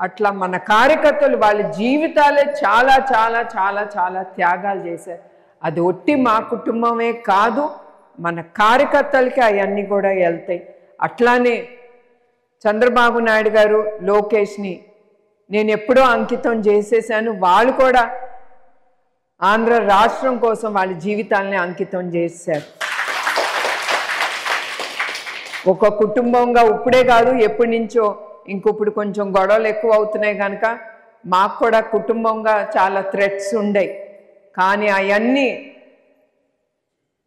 అట్లా మన కార్యకర్తలు వాళ్ళ జీవితాలే చాలా చాలా చాలా చాలా త్యాగాలు చేశారు. అది ఒట్టి మా కుటుంబమే కాదు, మన కార్యకర్తలకి అవన్నీ కూడా వెళ్తాయి. అట్లానే చంద్రబాబు నాయుడు గారు లోకేష్ని నేను ఎప్పుడో అంకితం చేసేసాను. వాళ్ళు కూడా ఆంధ్ర రాష్ట్రం కోసం వాళ్ళ జీవితాలని అంకితం చేశారు. ఒక కుటుంబంగా ఇప్పుడే కాదు ఎప్పటి నుంచో, ఇంకొప్పుడు కొంచెం గొడవలు ఎక్కువ అవుతున్నాయి కనుక మాకు కూడా కుటుంబంగా చాలా థ్రెట్స్ ఉండయి. కానీ అవన్నీ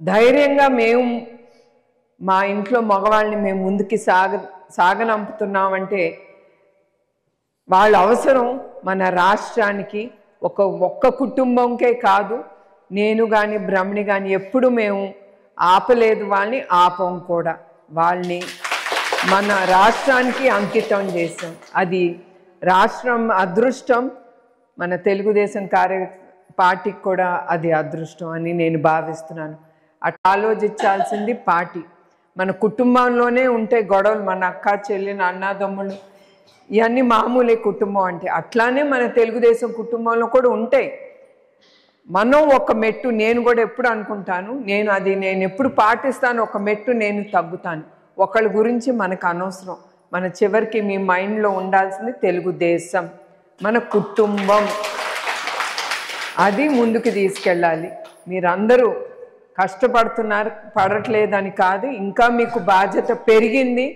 ధైర్యంగా మేము మా ఇంట్లో మగవాళ్ళని మేము ముందుకి సాగనంపుతున్నామంటే వాళ్ళ అవసరం మన రాష్ట్రానికి. ఒక్క కుటుంబంకే కాదు, నేను కానీ బ్రహ్మణి కానీ ఎప్పుడు మేము ఆపలేదు వాళ్ళని, ఆపం కూడా. వాళ్ళని మన రాష్ట్రానికి అంకితం చేసాం. అది రాష్ట్రం అదృష్టం, మన తెలుగుదేశం పార్టీకి కూడా అది అదృష్టం అని నేను భావిస్తున్నాను. అట్లా ఆలోచించాల్సింది పార్టీ. మన కుటుంబంలోనే ఉంటే గొడవలు, మన అక్క చెల్లిన అన్నదమ్ములు ఇవన్నీ మామూలే కుటుంబం అంటే. అట్లానే మన తెలుగుదేశం కుటుంబంలో కూడా ఉంటాయి. మనం ఒక మెట్టు, నేను కూడా ఎప్పుడు అనుకుంటాను, నేను ఎప్పుడు పాటిస్తాను, ఒక మెట్టు నేను తగ్గుతాను. ఒకళ్ళ గురించి మనకు అనవసరం. మన చివరికి మీ మైండ్లో ఉండాల్సింది తెలుగుదేశం, మన కుటుంబం. అది ముందుకు తీసుకెళ్ళాలి. మీరందరూ కష్టపడుతున్నారు, పడట్లేదని కాదు, ఇంకా మీకు బాధ్యత పెరిగింది.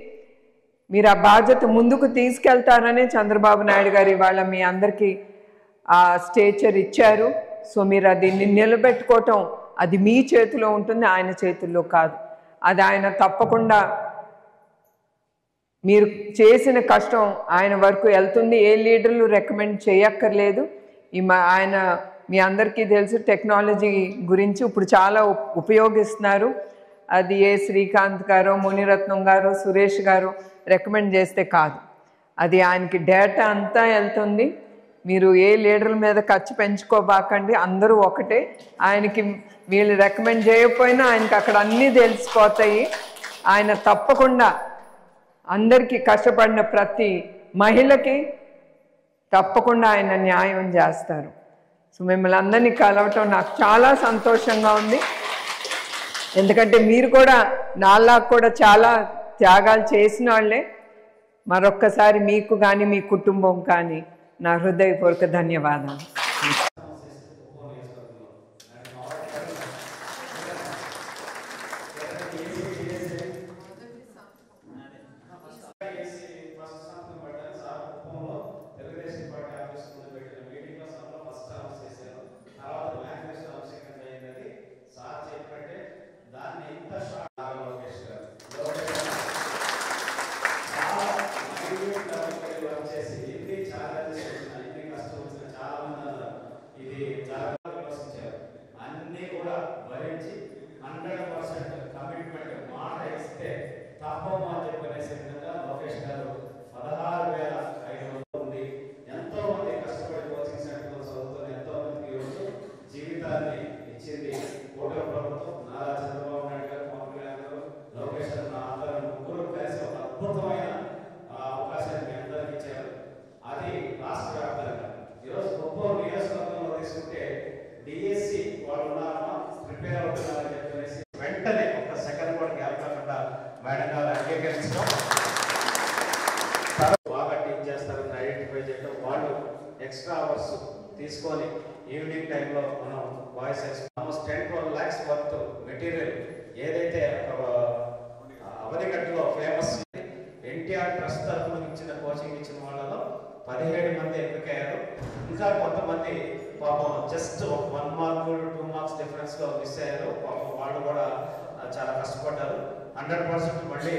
మీరు ఆ బాధ్యత ముందుకు తీసుకెళ్తారనే చంద్రబాబు నాయుడు గారు ఇవాళ మీ అందరికీ ఆ స్టేచర్ ఇచ్చారు. సో మీరు అది నిలబెట్టుకోవటం అది మీ చేతిలో ఉంటుంది, ఆయన చేతుల్లో కాదు. అది ఆయన తప్పకుండా మీరు చేసిన కష్టం ఆయన వరకు వెళ్తుంది. ఏ లీడర్లు రికమెండ్ చేయక్కర్లేదు. ఆయన మీ అందరికీ తెలుసు టెక్నాలజీ గురించి ఇప్పుడు చాలా ఉపయోగిస్తున్నారు. అది ఏ శ్రీకాంత్ గారు, మునిరత్నం గారు, సురేష్ గారు రికమెండ్ చేస్తే కాదు, అది ఆయనకి డేటా అంతా వెళ్తుంది. మీరు ఏ లీడర్ల మీద ఖర్చు పెంచుకోబాకండి, అందరూ ఒకటే. ఆయనకి వీళ్ళు రికమెండ్ చేయకపోయినా ఆయనకి అక్కడ అన్నీ తెలిసిపోతాయి. ఆయన తప్పకుండా అందరికీ కష్టపడిన ప్రతి మహిళకి తప్పకుండా ఆయన న్యాయం చేస్తారు. సో మిమ్మల్ని అందరినీ కలవటం నాకు చాలా సంతోషంగా ఉంది. ఎందుకంటే మీరు కూడా నాలా కూడా చాలా త్యాగాలు చేసిన వాళ్ళే. మరొక్కసారి మీకు కానీ మీ కుటుంబం కానీ నా హృదయపూర్వక ధన్యవాదాలు. ఈ ఎక్స్ట్రా అవర్స్ తీసుకొని ఈవినింగ్ టైంలో మనం boys almost 10-12 lakhs worth material ఏదైతే అవనిగట్టులో ఫేమస్ ఎన్టీఆర్ ట్రస్ట్ తరఫున ఇచ్చిన కోచింగ్ ఇచ్చిన వాళ్ళలో 17 మంది ఎంపికయ్యారు. ఇంకా కొంతమంది పాపం జస్ట్ 1 mark 2 marks డిఫరెన్స్ లో మిస్ అయ్యారు. పాపం వాళ్ళు కూడా చాలా కష్టపడ్డారు. 100% మళ్ళీ